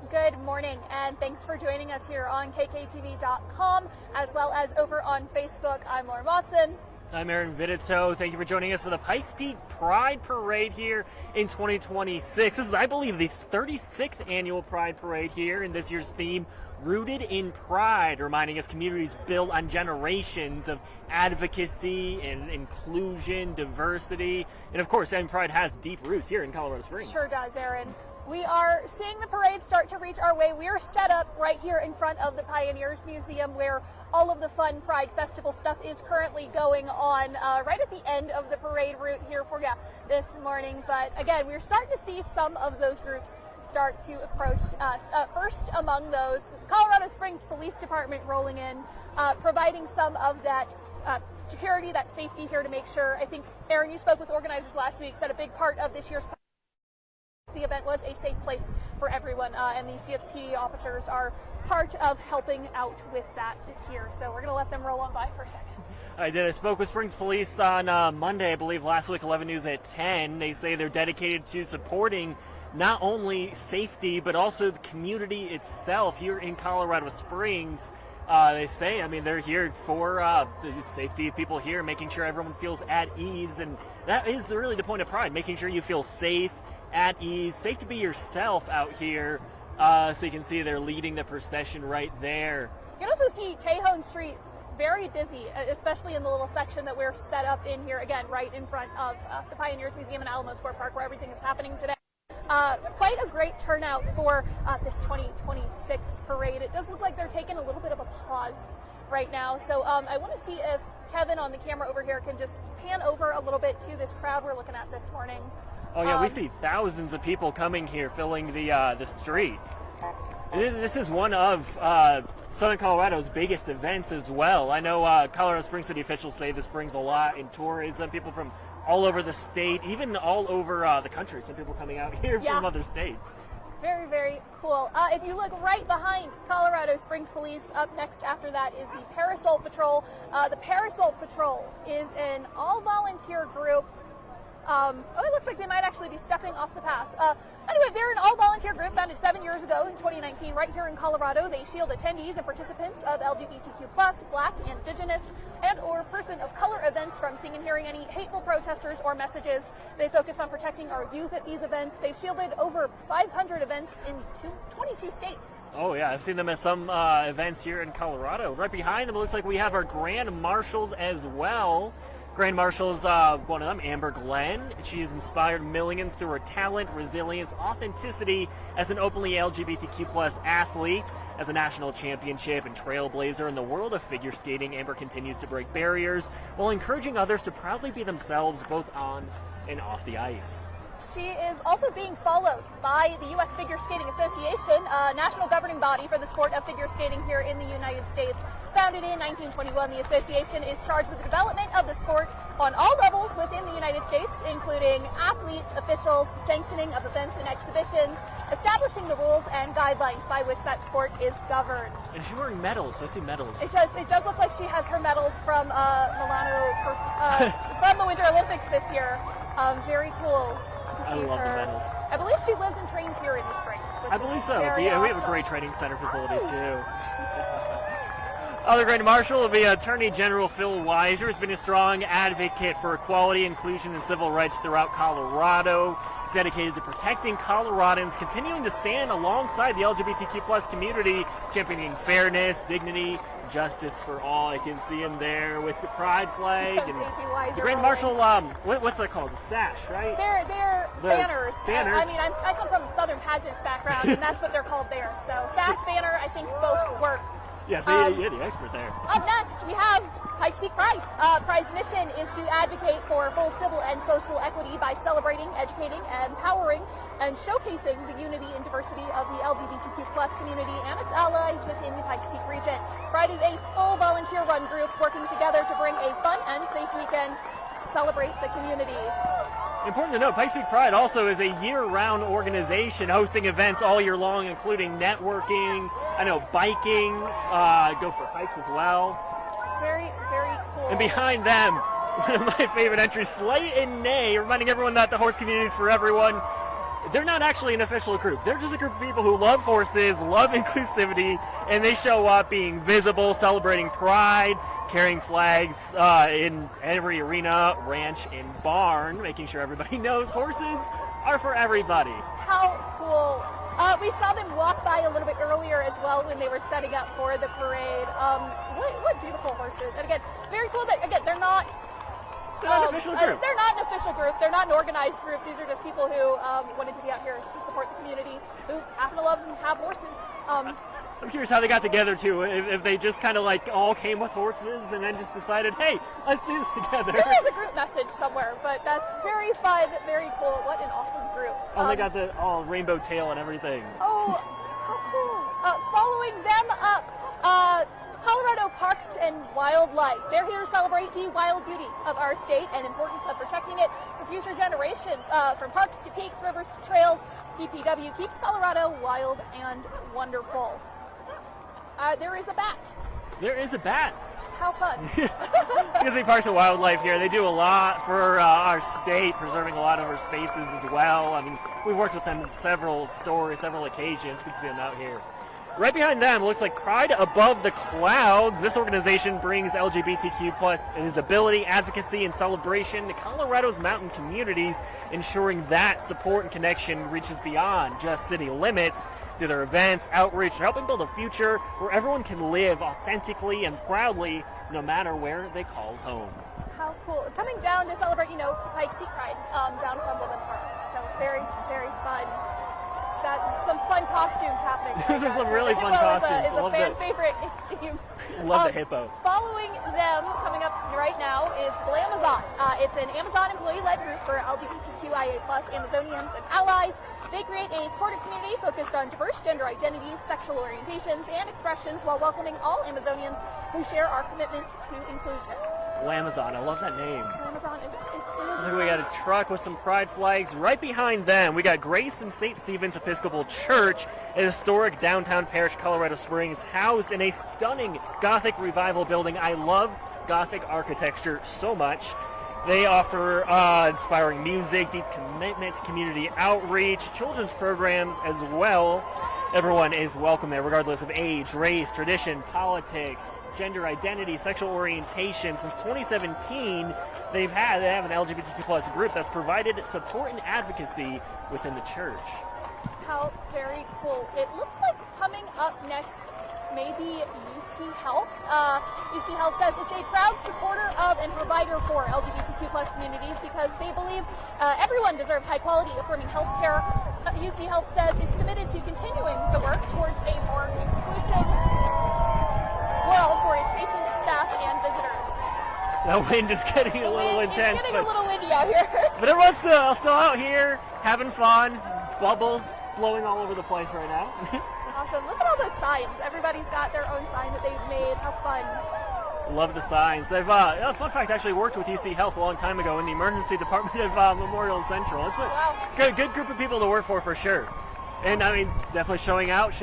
Good morning, and thanks for joining us here on KKTV.com, as well as over on Facebook. I'm Lauren Watson. I'm Aaron Vidito. Thank you for joining us for the Pikes Peak Pride Parade here in 2026. This is, I believe, the 36th annual Pride Parade here, and this year's theme, Rooted in Pride, reminding us communities built on generations of advocacy and inclusion, diversity, and of course, Pride has deep roots here in Colorado Springs. Sure does, Aaron. We are seeing the parade start to reach our way. We are set up right here in front of the Pioneers Museum, where all of the fun Pride Festival stuff is currently going on, right at the end of the parade route here for you this morning. But again, we're starting to see some of those groups start to approach us. First among those, Colorado Springs Police Department rolling in, providing some of that security, that safety here to make sure. I think, Aaron, you spoke with organizers last week, said a big part of this year's the event was a safe place for everyone, and the CSPD officers are part of helping out with that this year. So we're going to let them roll on by for a second. I did. I spoke with Springs Police on Monday, I believe, last week, 11 News at 10. They say they're dedicated to supporting not only safety, but also the community itself here in Colorado Springs. They say, they're here for the safety of people here, making sure everyone feels at ease, and that is really the point of Pride, making sure you feel safe, at ease, safe to be yourself out here. So you can see they're leading the procession right there. You can also see Tejon Street very busy, especially in the little section that we're set up in here, again, right in front of the Pioneers Museum and Alamo Square Park, where everything is happening today. Quite a great turnout for this 2026 parade. It does look like they're taking a little bit of a pause right now. So I want to see if Kevin on the camera over here can just pan over a little bit to this crowd we're looking at this morning. Oh yeah, we see thousands of people coming here, filling the street. This is one of Southern Colorado's biggest events as well. I know Colorado Springs city officials say this brings a lot in tourism, people from all over the state, even all over the country. Some people coming out here from other states. Very, very cool. If you look right behind Colorado Springs Police, up next after that is the Parasol Patrol. The Parasol Patrol is an all-volunteer group. It looks like they might actually be stepping off the path. Anyway, they're an all-volunteer group founded 7 years ago in 2019 right here in Colorado. They shield attendees and participants of LGBTQ+, Black, Indigenous, and or person of color events from seeing and hearing any hateful protesters or messages. They focus on protecting our youth at these events. They've shielded over 500 events in 22 states. Oh yeah, I've seen them at some events here in Colorado. Right behind them, it looks like we have our Grand Marshals as well. Grand Marshals, one of them, Amber Glenn. She has inspired millions through her talent, resilience, authenticity as an openly LGBTQ+ athlete. As a national championship and trailblazer in the world of figure skating, Amber continues to break barriers while encouraging others to proudly be themselves both on and off the ice. She is also being followed by the U.S. Figure Skating Association, a national governing body for the sport of figure skating here in the United States. Founded in 1921, the association is charged with the development of the sport on all levels within the United States, including athletes, officials, sanctioning of events and exhibitions, establishing the rules and guidelines by which that sport is governed. And she's wearing medals, so I see medals. It does look like she has her medals from from the Winter Olympics this year. Very cool. I love the medals. I believe she lives and trains here in the Springs. I believe so. Awesome. We have a great training center facility too. Other Grand Marshal will be Attorney General Phil Weiser. Has been a strong advocate for equality, inclusion, and civil rights throughout Colorado. He's dedicated to protecting Coloradans, continuing to stand alongside the LGBTQ+ community, championing fairness, dignity, justice for all. I can see him there with the pride flag. And the Grand Marshal, what's that called? The sash, right? They're banners. Banners. I come from a Southern pageant background, and that's what they're called there. So sash, banner, I think both work. Yeah, so you're the expert there. Up next, we have Pikes Peak Pride. Pride's mission is to advocate for full civil and social equity by celebrating, educating, empowering, and showcasing the unity and diversity of the LGBTQ+ community and its allies within the Pikes Peak region. Pride is a full volunteer-run group working together to bring a fun and safe weekend to celebrate the community. Important to note, Pikes Peak Pride also is a year-round organization hosting events all year long, including networking, biking, go for hikes as well. Very, very cool. And behind them, one of my favorite entries, Slay and Neigh, reminding everyone that the horse community is for everyone. they're not actually an official group. They're just a group of people who love horses, love inclusivity, and they show up being visible, celebrating pride, carrying flags in every arena, ranch, and barn, making sure everybody knows horses are for everybody. How cool. We saw them walk by a little bit earlier as well when they were setting up for the parade. What beautiful horses. And again, very cool that, again, they're not an official group. They're not an official group. They're not an organized group. These are just people who wanted to be out here to support the community, who happen to love and have horses. I'm curious how they got together too. If they just kind of like all came with horses and then just decided, hey, let's do this together. There is a group message somewhere, but that's very fun, very cool. What an awesome group. Oh, they got the rainbow tail and everything. Oh, how cool. Following them up, Colorado Parks and Wildlife. They're here to celebrate the wild beauty of our state and importance of protecting it for future generations. From parks to peaks, rivers to trails, CPW keeps Colorado wild and wonderful. There is a bat. There is a bat. How fun. Because the Parks and Wildlife here, they do a lot for our state, preserving a lot of our spaces as well. I mean, we've worked with them in several stories, several occasions. Good to see them out here. Right behind them, looks like Pride Above the Clouds. This organization brings LGBTQ plus visibility, advocacy, and celebration to Colorado's mountain communities, ensuring that support and connection reaches beyond just city limits through their events, outreach, and helping build a future where everyone can live authentically and proudly, no matter where they call home. How cool. Coming down to celebrate, the Pikes Peak Parade down from Woodland Park. So very, very fun. Got some fun costumes happening. Those are some really fun costumes. Is a fan favorite, it seems. Love the hippo. Following them, coming up right now, is Blamazon. It's an Amazon employee-led group for LGBTQIA+ Amazonians and allies. They create a supportive community focused on diverse gender identities, sexual orientations, and expressions while welcoming all Amazonians who share our commitment to inclusion. Blamazon, I love that name. Blamazon is. Looks like we got a truck with some pride flags. Right behind them, we got Grace and St. Stephen's Episcopal Church, a historic downtown parish, Colorado Springs, housed in a stunning Gothic revival building. I love Gothic architecture so much. They offer inspiring music, deep commitment to community outreach, children's programs as well. Everyone is welcome there, regardless of age, race, tradition, politics, gender identity, sexual orientation. Since 2017, they have an LGBTQ plus group that's provided support and advocacy within the church. How very cool. It looks like coming up next, maybe UC Health. UC Health says it's a proud supporter of and provider for LGBTQ plus communities because they believe everyone deserves high quality affirming health care. UC Health says it's committed to continuing the work towards a more inclusive world for its patients, staff, and visitors. The wind is getting a little intense. It's getting a little windy out here. But everyone's still out here having fun. Bubbles blowing all over the place right now. Awesome. Look at all those signs. Everybody's got their own sign that they've made. How fun. Love the signs. They've, fun fact, actually worked with UC Health a long time ago in the emergency department of Memorial Central. It's a good group of people to work for sure. And I mean, it's definitely showing up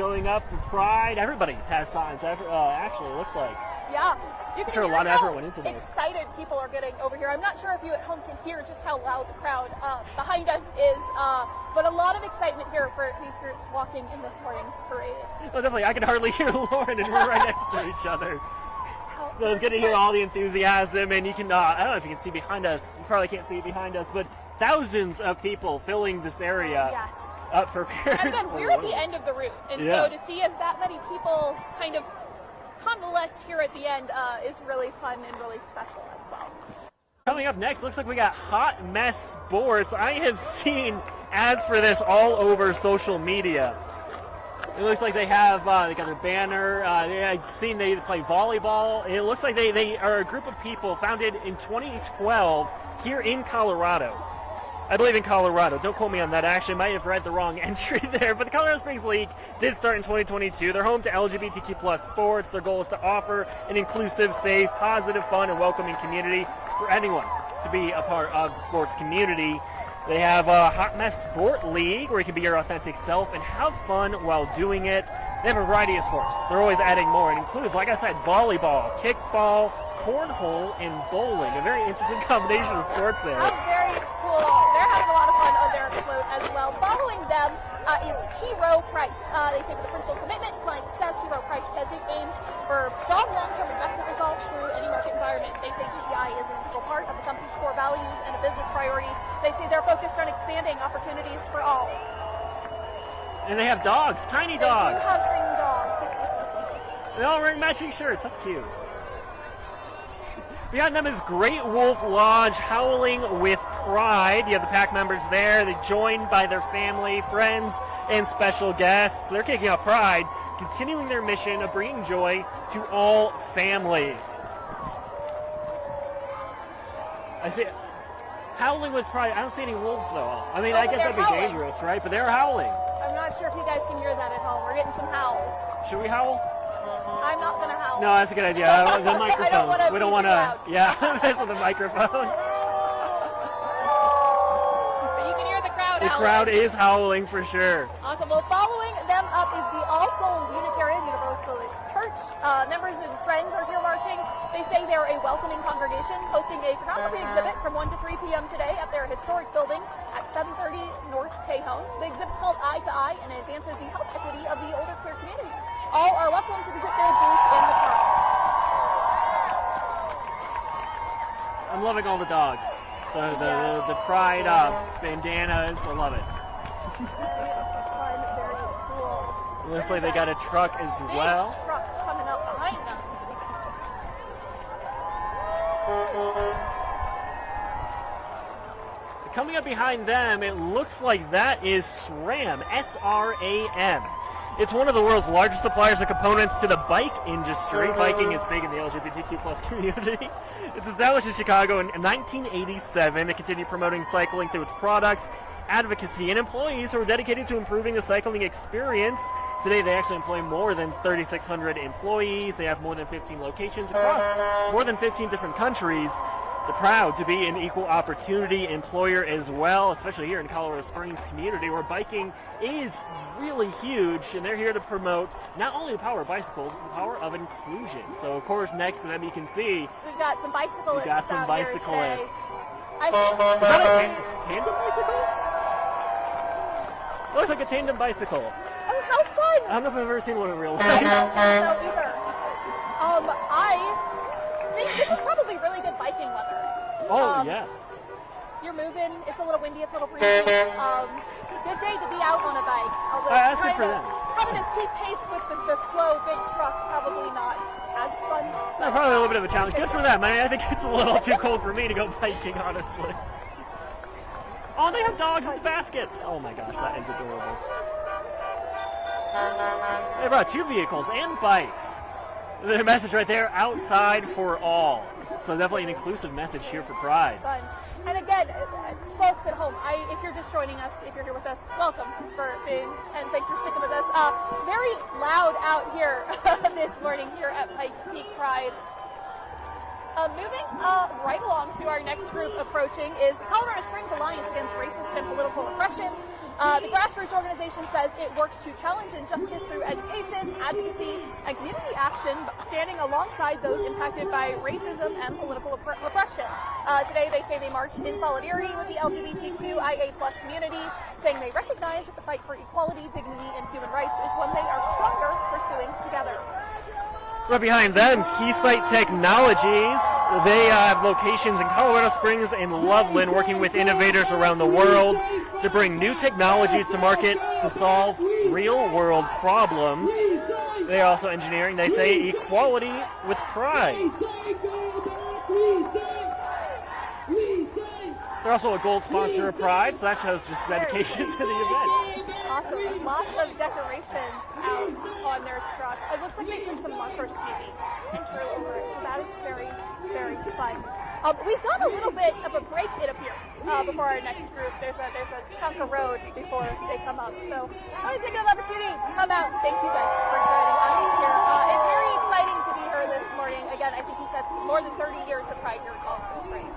for Pride. Everybody has signs, actually, it looks like. Yeah. You can sure a lot of effort went into this. Excited people are getting over here. I'm not sure if you at home can hear just how loud the crowd behind us is, but a lot of excitement here for these groups walking in this morning's parade. Well, definitely. I can hardly hear Lauren, and we're right next to each other. So it's good to hear all the enthusiasm, and you can, I don't know if you can see behind us. You probably can't see it behind us, but thousands of people filling this area. Yes. Up prepared. And again, we're at the end of the route, and so to see as that many people kind of convalesced here at the end is really fun and really special as well. Coming up next, looks like we got Hot Mess Sports. I have seen ads for this all over social media. It looks like they have they got their banner. I've seen they play volleyball. It looks like they are a group of people founded in 2012 here in Colorado. I believe in Colorado. Don't quote me on that. I actually might have read the wrong entry there. But the Colorado Springs League did start in 2022. They're home to LGBTQ plus sports. Their goal is to offer an inclusive, safe, positive, fun, and welcoming community for anyone to be a part of the sports community. They have a Hot Mess Sport League where you can be your authentic self and have fun while doing it. They have a variety of sports. They're always adding more. It includes, like I said, volleyball, kickball, cornhole, and bowling. A very interesting combination of sports there. Oh, very cool. They're having a lot of fun on their float as well. Following them is T. Rowe Price. They say with a principled commitment to client success, T. Rowe Price says it aims for strong long-term investment results through any market environment. They say DEI is an integral part of the company's core values and a business priority. They say they're focused on expanding opportunities for all. And they have dogs, tiny dogs. They do have tiny dogs. They're all wearing matching shirts. That's cute. Behind them is Great Wolf Lodge howling with pride. You have the pack members there. They're joined by their family, friends, and special guests. They're kicking off Pride, continuing their mission of bringing joy to all families. I see howling with pride. I don't see any wolves, though. I mean, I guess that'd be dangerous, right? But they're howling. I'm not sure if you guys can hear that at home. We're getting some howls. Should we howl? I'm not going to howl. No, that's a good idea. The microphones. We don't want to. Yeah, mess with the microphones. But you can hear the crowd howling. The crowd is howling for sure. Awesome. Well, following them up is the All Souls Unitarian Universalist Church. Members and friends are here marching. They say they're a welcoming congregation, hosting a photography exhibit from 1 to 3 p.m. today at their historic building at 730 North Tejon. The exhibit's called Eye to Eye and advances the health equity of the older queer community. All are welcome to visit their booth in the park. I'm loving all the dogs. The pride bandanas. I love it. Fun, very cool. Looks like they got a truck as Big well. truck coming up behind them. Coming up behind them, it looks like that is SRAM, S-R-A-M. It's one of the world's largest suppliers of components to the bike industry. Biking is big in the LGBTQ plus community. It's established in Chicago in 1987 to continue promoting cycling through its products, advocacy, and employees who are dedicated to improving the cycling experience. Today, they actually employ more than 3,600 employees. They have more than 15 locations across more than 15 different countries. They're proud to be an equal opportunity employer as well, especially here in Colorado Springs community where biking is really huge, and they're here to promote not only the power of bicycles, but the power of inclusion. So, of course, next to them you can see we've got some bicyclists. We've got some out bicyclists. Here today. Is that a tandem bicycle? It looks like a tandem bicycle. Oh, how fun! I don't know if I've ever seen one in real life. I don't know either. I think this is probably really good biking weather. Oh, yeah. You're moving. It's a little windy. It's a little breezy. Good day to be out on a bike. That's good for them. Having to keep pace with the slow big truck, probably not as fun. No, probably a little bit of a challenge. Good for them. I think it's a little too cold for me to go biking, honestly. Oh, they have dogs in the baskets. Oh my gosh, that is adorable. They brought 2 vehicles and bikes. The message right there, outside for all. So definitely an inclusive message here for Pride. Fun. And again, folks at home, if you're just joining us, if you're here with us, welcome for being, and thanks for sticking with us. Very loud out here this morning here at Pikes Peak Pride. Moving right along to our next group approaching is the Colorado Springs Alliance Against Racist and Political Repression. The grassroots organization says it works to challenge injustice through education, advocacy, and community action, standing alongside those impacted by racism and political repression. Today, they say they marched in solidarity with the LGBTQIA+ community, saying they recognize that the fight for equality, dignity, and human rights is one they are stronger pursuing together. Right behind them, Keysight Technologies. They have locations in Colorado Springs and Loveland, working with innovators around the world to bring new technologies to market to solve real-world problems. They are also engineering, they say, equality with pride. They're also a gold sponsor of Pride, so that shows just dedication to the event. Awesome. Lots of decorations out on their truck. It looks like they did some markers maybe and drew over it, so that is very, very fun. We've got a little bit of a break, it appears, before our next group. There's a chunk of road before they come up. So I want to take another opportunity to come out. Thank you guys for joining us here. It's very exciting to be here this morning. Again, I think you said more than 30 years of Pride here in Colorado Springs.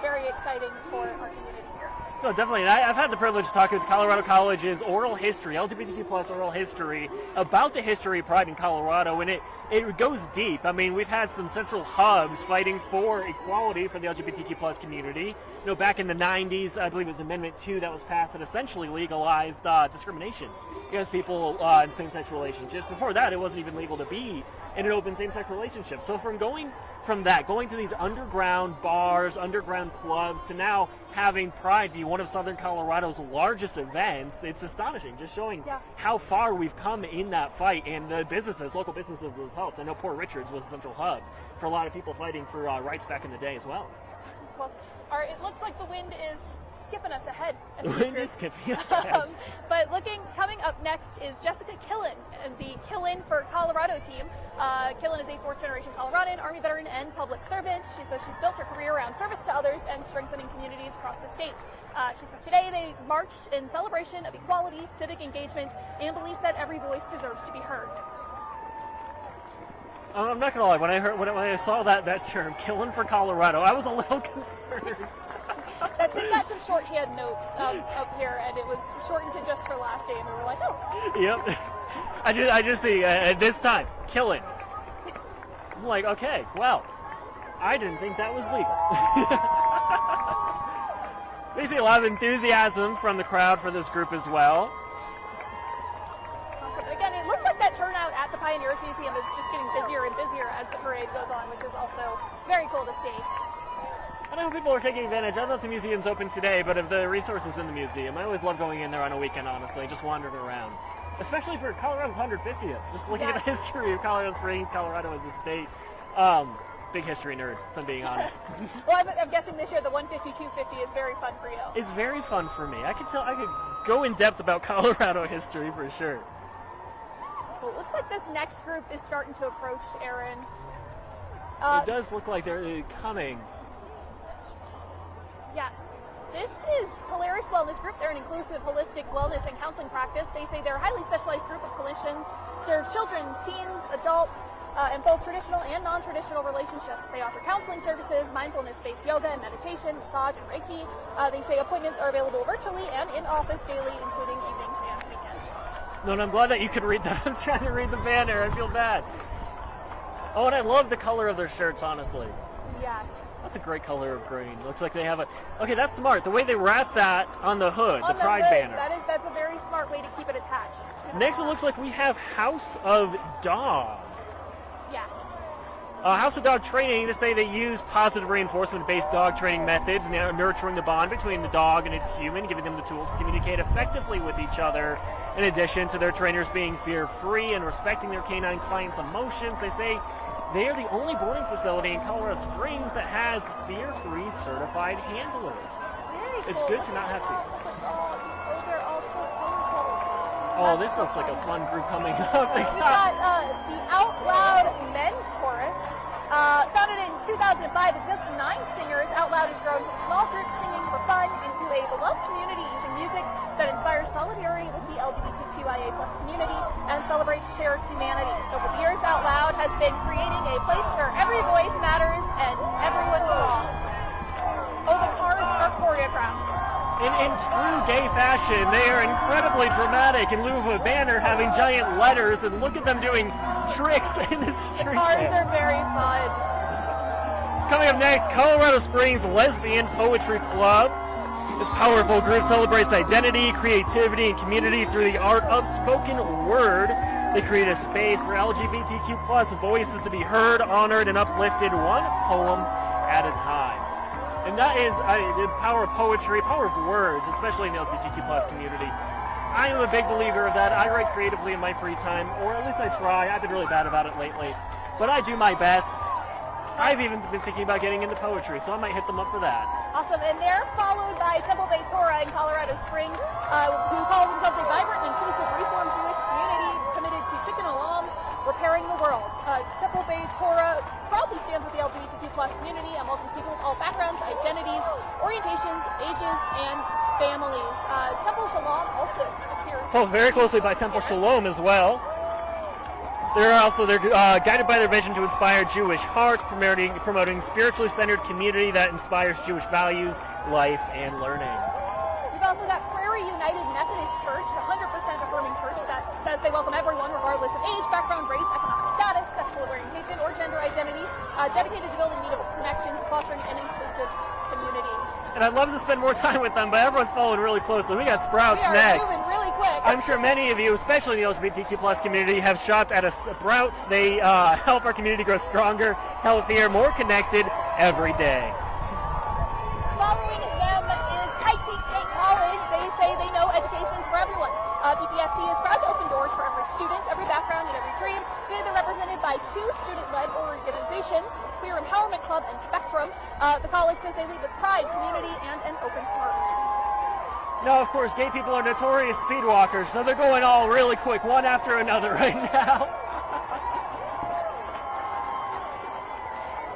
Very exciting for our community here. No, definitely. And I've had the privilege of talking with Colorado College's oral history, LGBTQ plus oral history, about the history of Pride in Colorado, and it goes deep. I mean, we've had some central hubs fighting for equality for the LGBTQ plus community. Back in the 90s, I believe it was Amendment 2 that was passed that essentially legalized discrimination against people in same-sex relationships. Before that, it wasn't even legal to be in an open same-sex relationship. So going to these underground bars, underground clubs, to now having Pride be one of Southern Colorado's largest events, it's astonishing, just showing how far we've come in that fight, and the local businesses have helped. I know Port Richards was a central hub for a lot of people fighting for rights back in the day as well. Well, it looks like the wind is skipping us ahead. The wind is skipping us ahead. But coming up next is Jessica Killen, the Killen for Colorado team. Killen is a fourth-generation Coloradan, Army veteran, and public servant. She says she's built her career around service to others and strengthening communities across the state. She says today they marched in celebration of equality, civic engagement, and belief that every voice deserves to be heard. I'm not gonna lie. When I saw that term, "Killing for Colorado," I was a little concerned. We've got some shorthand notes up here, and it was shortened to just her last name, and we were like, oh. Yep. I just see at this time, "Killing." I'm like, okay, well, I didn't think that was legal. We see a lot of enthusiasm from the crowd for this group as well. Awesome. Again, it looks like that turnout at the Pioneers Museum is just getting busier and busier as the parade goes on, which is also very cool to see. I know people are taking advantage. I don't know if the museum's open today, but of the resources in the museum. I always love going in there on a weekend, honestly, just wandering around. Especially for Colorado's 150th. Just looking at the history of Colorado Springs, Colorado as a state. Big history nerd, if I'm being honest. Well, I'm guessing this year the 150-250 is very fun for you. It's very fun for me. I could go in depth about Colorado history for sure. So it looks like this next group is starting to approach, Aaron. It does look like they're coming. Yes. This is Polaris Wellness Group. They're an inclusive, holistic wellness and counseling practice. They say they're a highly specialized group of clinicians, serve children, teens, adults, and both traditional and non-traditional relationships. They offer counseling services, mindfulness-based yoga and meditation, massage, and Reiki. They say appointments are available virtually and in office daily, including evenings and weekends. No, and I'm glad that you could read that. I'm trying to read the banner. I feel bad. Oh, and I love the color of their shirts, honestly. Yes. That's a great color of green. Looks like they have okay, that's smart. The way they wrap that on the hood, the Pride banner. That's a very smart way to keep it attached. Next, it looks like we have House of Dog. Yes. House of Dog Training, to say they use positive reinforcement-based dog training methods, and they're nurturing the bond between the dog and its human, giving them the tools to communicate effectively with each other. In addition to their trainers being fear-free and respecting their canine clients' emotions, they say they are the only boarding facility in Colorado Springs that has fear-free certified handlers. Very cool. It's good to not have fear. Look at the dogs. Oh, they're all so colorful. Oh, this looks like a fun group coming up. We got the Out Loud Men's Chorus. Founded in 2005 with just 9 singers, Out Loud has grown from a small group singing for fun into a beloved community using music that inspires solidarity with the LGBTQIA+ community and celebrates shared humanity. Over the years, Out Loud has been creating a place where every voice matters and everyone belongs. Oh, the cars are choreographed. In true gay fashion, they are incredibly dramatic in lieu of a banner having giant letters, and look at them doing tricks in the street. The cars are very fun. Coming up next, Colorado Springs Lesbian Poetry Club. This powerful group celebrates identity, creativity, and community through the art of spoken word. They create a space for LGBTQ+ voices to be heard, honored, and uplifted one poem at a time. And that is the power of poetry, power of words, especially in the LGBTQ+ community. I am a big believer of that. I write creatively in my free time, or at least I try. I've been really bad about it lately. But I do my best. I've even been thinking about getting into poetry, so I might hit them up for that. Awesome. And they're followed by Temple Bay Torah in Colorado Springs, who call themselves a vibrant and inclusive Reformed Jewish community committed to Tikkun Olam, repairing the world. Temple Bay Torah proudly stands with the LGBTQ+ community and welcomes people of all backgrounds, identities, orientations, ages, and families. Temple Shalom also appears. Followed very closely by Temple Shalom as well. They're guided by their vision to inspire Jewish hearts, promoting spiritually centered community that inspires Jewish values, life, and learning. United Methodist Church, a 100% affirming church that says they welcome everyone regardless of age, background, race, economic status, sexual orientation, or gender identity, dedicated to building meaningful connections and fostering an inclusive community. And I'd love to spend more time with them, but everyone's following really closely. We got Sprouts We are next. moving really quick. I'm sure many of you, especially in the LGBTQ plus community, have shopped at a Sprouts. They help our community grow stronger, healthier, more connected every day. Following them is Pikes Peak State College. They say they know education's for everyone. PPSC is proud to open doors for every student, every background, and every dream. Today they're represented by 2 student-led organizations, Queer Empowerment Club and Spectrum. The college says they lead with pride, community, and an open heart. No, of course, gay people are notorious speed walkers, so they're going all really quick, one after another right now.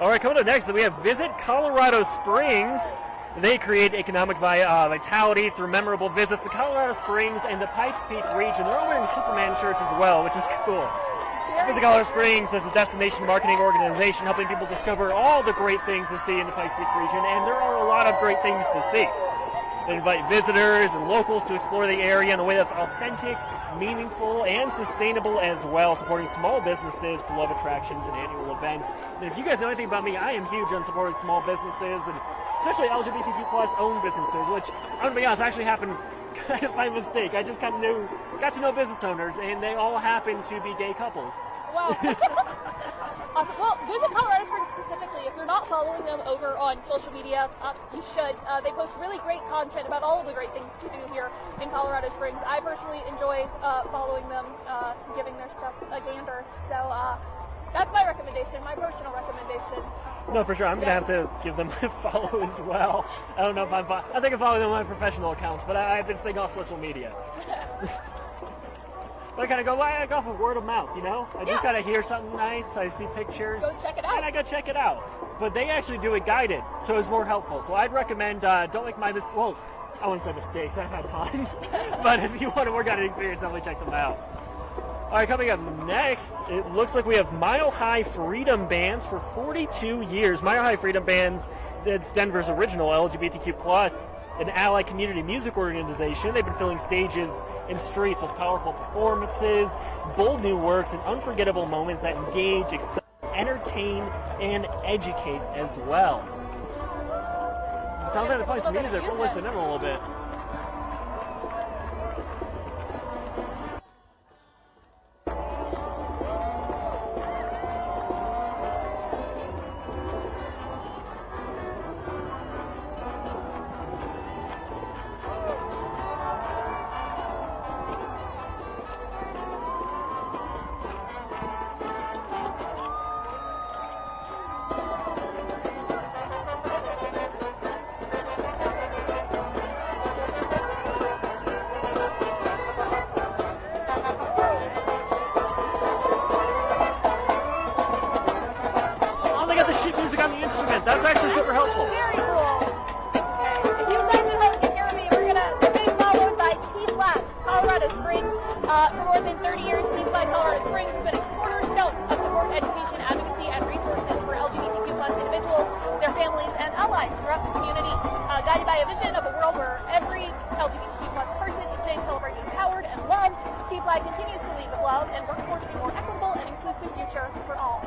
All right, coming up next, we have Visit Colorado Springs. They create economic vitality through memorable visits to Colorado Springs and the Pikes Peak region. They're all wearing Superman shirts as well, which is cool. Visit Colorado Springs is a destination marketing organization helping people discover all the great things to see in the Pikes Peak region, and there are a lot of great things to see. They invite visitors and locals to explore the area in a way that's authentic, meaningful, and sustainable as well, supporting small businesses, beloved attractions, and annual events. And if you guys know anything about me, I am huge on supporting small businesses, and especially LGBTQ plus owned businesses, which, I'm going to be honest, actually happened kind of by mistake. I just got to know business owners, and they all happen to be gay couples. Wow. Awesome. Well, visit Colorado Springs specifically. If you're not following them over on social media, you should. They post really great content about all of the great things to do here in Colorado Springs. I personally enjoy following them, giving their stuff a gander. So that's my recommendation, my personal recommendation. No, for sure. I'm going to have to give them a follow as well. I don't know if I think I'm following them on my professional accounts, but I've been staying off social media. But I kind of go off of word of mouth, you know? I just got to hear something nice. I see pictures. Go check it out. And I go check it out. But they actually do it guided, so it's more helpful. So I'd recommend don't make my mistakes. Well, I wouldn't say mistakes. I've had fun. But if you want to work on an experience, definitely check them out. All right, coming up next, it looks like we have Mile High Freedom Bands for 42 years. Mile High Freedom Bands, that's Denver's original LGBTQ plus an ally community music organization. They've been filling stages and streets with powerful performances, bold new works, and unforgettable moments that engage, excite, entertain, and educate as well. It sounds like they're playing some music. We'll listen in a little bit. That's actually super helpful. Very cool. If you guys at home can hear me, we're being followed by P-Flag, Colorado Springs. For more than 30 years, P-Flag Colorado Springs has been a cornerstone of support, education, advocacy, and resources for LGBTQ plus individuals, their families, and allies throughout the community. Guided by a vision of a world where every LGBTQ plus person is safe, celebrated, empowered, and loved, P-Flag continues to lead with love and work towards a more equitable and inclusive future for all.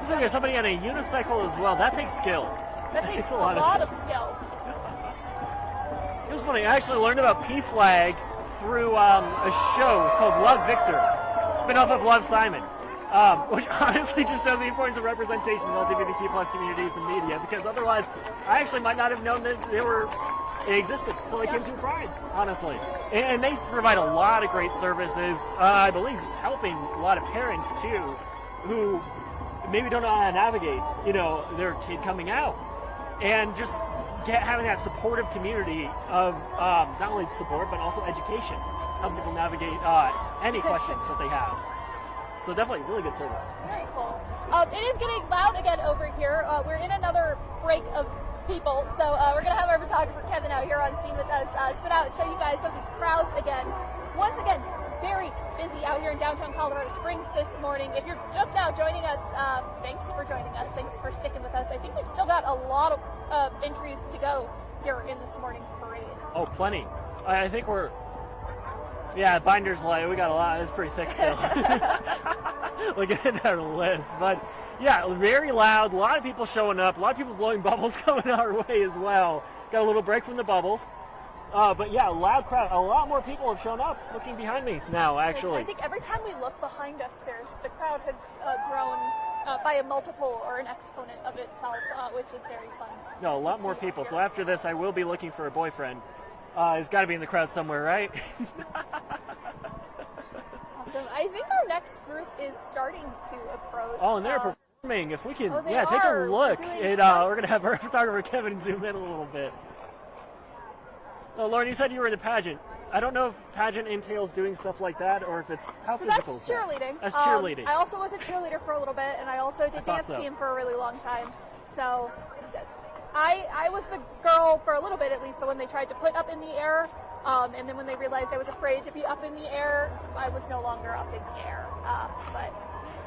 So we have somebody on a unicycle as well. That takes skill. That takes a lot of skill. It was funny. I actually learned about P-Flag through a show. It's called Love Victor, spin-off of Love Simon, which honestly just shows the importance of representation of LGBTQ plus communities in media, because otherwise I actually might not have known that they existed until they came to Pride, honestly. And they provide a lot of great services, I believe helping a lot of parents too, who maybe don't know how to navigate, their kid coming out, and just having that supportive community of not only support but also education, helping people navigate any questions that they have. So definitely really good service. Very cool. It is getting loud again over here. We're in another break of people, so we're going to have our photographer Kevin out here on scene with us, spin out and show you guys some of these crowds again. Once again, very busy out here in downtown Colorado Springs this morning. If you're just now joining us, thanks for joining us. Thanks for sticking with us. I think we've still got a lot of entries to go here in this morning's parade? Oh, plenty. I think we're. Yeah, Binder's light. We got a lot. It's pretty thick still. Look at our list. But yeah, very loud. A lot of people showing up. A lot of people blowing bubbles coming our way as well. Got a little break from the bubbles. But yeah, loud crowd. A lot more people have shown up. Looking behind me now, actually. I think every time we look behind us, the crowd has grown by a multiple or an exponent of itself, which is very fun. No, a lot more people. So after this, I will be looking for a boyfriend. He's got to be in the crowd somewhere, right? Awesome. I think our next group is starting to approach. Oh, and they're performing. If we can, they take a are. look. We're We're going to have our photographer Kevin zoom in a little bit. Oh, Lauren, you said you were in a pageant. I don't know if pageant entails doing stuff like that or if it's how physical is that? That's cheerleading. That's cheerleading. I also was a cheerleader for a little bit, and I also did dance so. team for a really long time. So I was the girl for a little bit, at least, the one they tried to put up in the air. And then when they realized I was afraid to be up in the air, I was no longer up in the air. But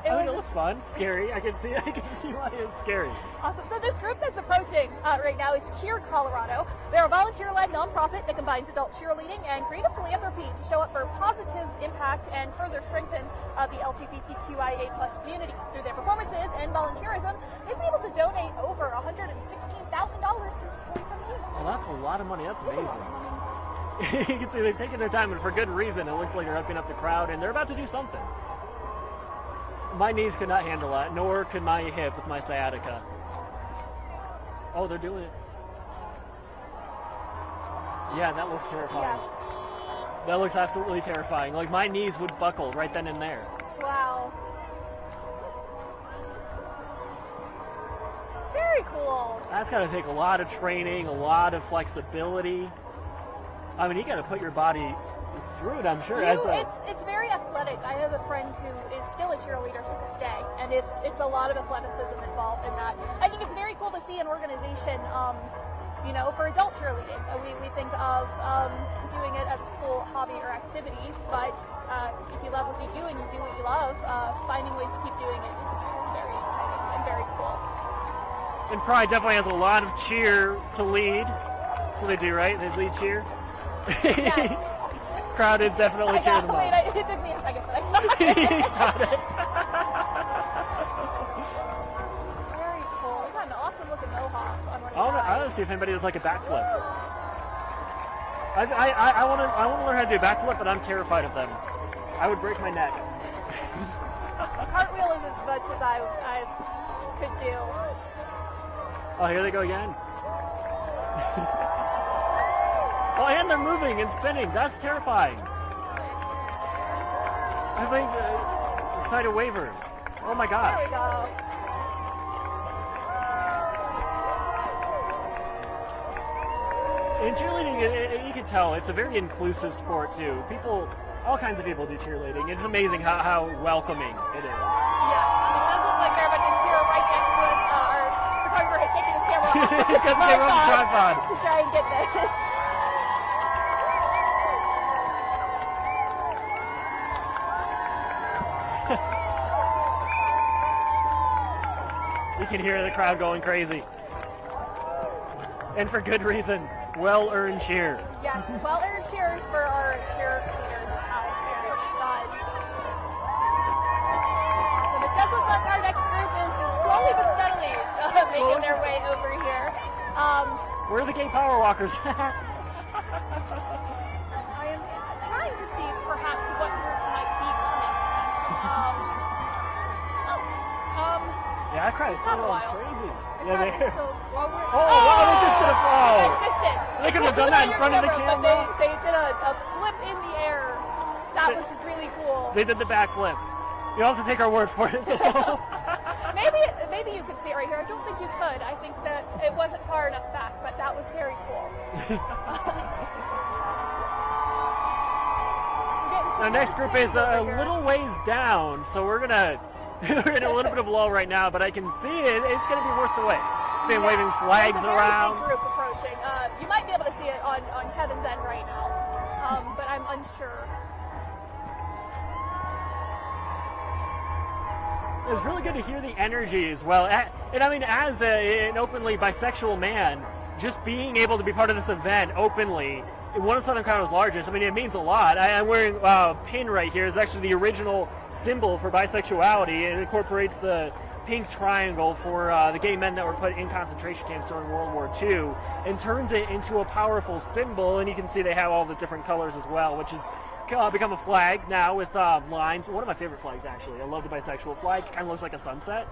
it looks fun, scary. I can see why it's scary. Awesome. So this group that's approaching right now is Cheer Colorado. They're a volunteer-led nonprofit that combines adult cheerleading and creative philanthropy to show up for positive impact and further strengthen the LGBTQIA+ community. Through their performances and volunteerism, they've been able to donate over $116,000 since 2017. Well, that's a lot of money. That's amazing. You can see they're taking their time, and for good reason. It looks like they're upping up the crowd, and they're about to do something. My knees could not handle that, nor could my hip with my sciatica. Oh, they're doing it. Yeah, that looks terrifying. Yes. That looks absolutely terrifying. Like, my knees would buckle right then and there. Wow. Very cool. That's got to take a lot of training, a lot of flexibility. I mean, you got to put your body through it, I'm sure. It's very athletic. I have a friend who is still a cheerleader to this day, and it's a lot of athleticism involved in that. I think it's very cool to see an organization, for adult cheerleading. We think of doing it as a school hobby or activity, but if you love what you do and you do what you love, finding ways to keep doing it is very, very exciting and very cool. And Pride definitely has a lot of cheer to lead. That's what they do, right? They lead cheer. Yes. Crowd is definitely cheering them on. Wait, it took me a second, but I got it. Got it. Very cool. We got an awesome looking mohawk on one of the I want to see if anybody does like a backflip. I want to learn how to do a backflip, but I'm terrified of them. I would break my neck. Cartwheel is as much as I could do. Oh, here they go again. Oh, and they're moving and spinning. That's terrifying. I think decided to waver. Oh my gosh. There we go. In cheerleading, you can tell it's a very inclusive sport too. All kinds of people do cheerleading. It's amazing how welcoming it is. Yes, it does look like they're about to cheer right next to us. Our photographer has taken his camera off He's got the camera off the tripod to try and get this. You can hear the crowd going crazy. And for good reason. Well-earned cheer. Yes, well-earned cheers for our cheerleaders out there. Awesome. It does look like our next group is slowly but steadily making their way over here. Where are the gay power walkers at? I am trying to see perhaps what group might be coming next. Yeah, that crowd is Not a going while. crazy. The Yeah, crowd they is still- well, we're- wow, they just did a You fall. guys missed it. They could have done that in front of the camera. But they did a flip in the air. That was really cool. They did the backflip. You'll have to take our word for it. Maybe you could see it right here. I don't think you could. I think that it wasn't far enough back, but that was very cool. The next group is a little ways down, so we're gonna we're in a little bit of a lull right now, but I can see it. It's gonna be worth the wait. See them waving flags there's a very around. big group approaching. You might be able to see it on Kevin's end right now, but I'm unsure. It's really good to hear the energy as well. And I mean, as an openly bisexual man, just being able to be part of this event openly, one of Southern Colorado's largest, I mean, it means a lot. I'm wearing a pin right here. It's actually the original symbol for bisexuality. It incorporates the pink triangle for the gay men that were put in concentration camps during World War II, and turns it into a powerful symbol. And you can see they have all the different colors as well, which has become a flag now with lines. One of my favorite flags, actually. I love the bisexual flag. It kind of looks like a sunset.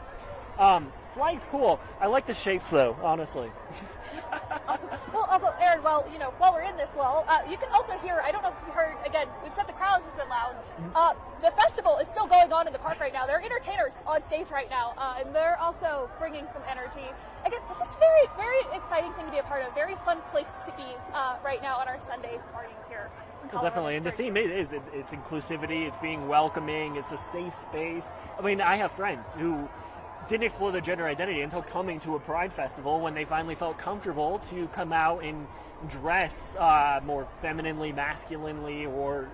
Flag's cool. I like the shapes, though, honestly. Awesome. Well, also, Aaron, while we're in this lull, you can also hear, I don't know if you heard, again, we've said the crowd has been loud. The festival is still going on in the park right now. There are entertainers on stage right now, and they're also bringing some energy. Again, it's just a very, very exciting thing to be a part of. Very fun place to be right now on our Sunday morning here. Well, definitely, and the theme is it's inclusivity, it's being welcoming, it's a safe space. I mean, I have friends who didn't explore their gender identity until coming to a Pride festival, when they finally felt comfortable to come out and dress more femininely, masculinely, or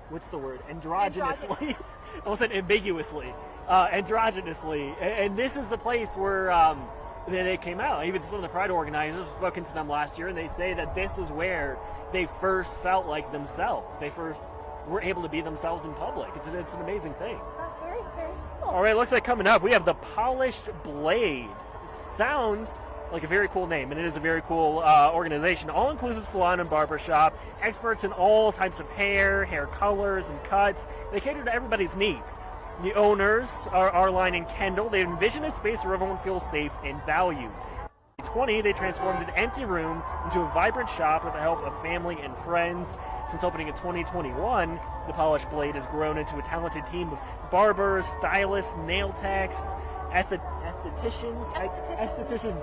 what's the word? Androgynously. I almost said ambiguously. Androgynously. And this is the place where they came out. Even some of the Pride organizers, I've spoken to them last year, and they say that this was where they first felt like themselves. They first were able to be themselves in public. It's an amazing thing. Very, very cool. All right, looks like coming up, we have the Polished Blade. Sounds like a very cool name, and it is a very cool organization. All-inclusive salon and barbershop, experts in all types of hair colors and cuts. They cater to everybody's needs. The owners are Arline and Kendall. They envision a space where everyone feels safe and valued. In 2020, they transformed an empty room into a vibrant shop with the help of family and friends. Since opening in 2021, the Polished Blade has grown into a talented team of barbers, stylists, nail techs, estheticians.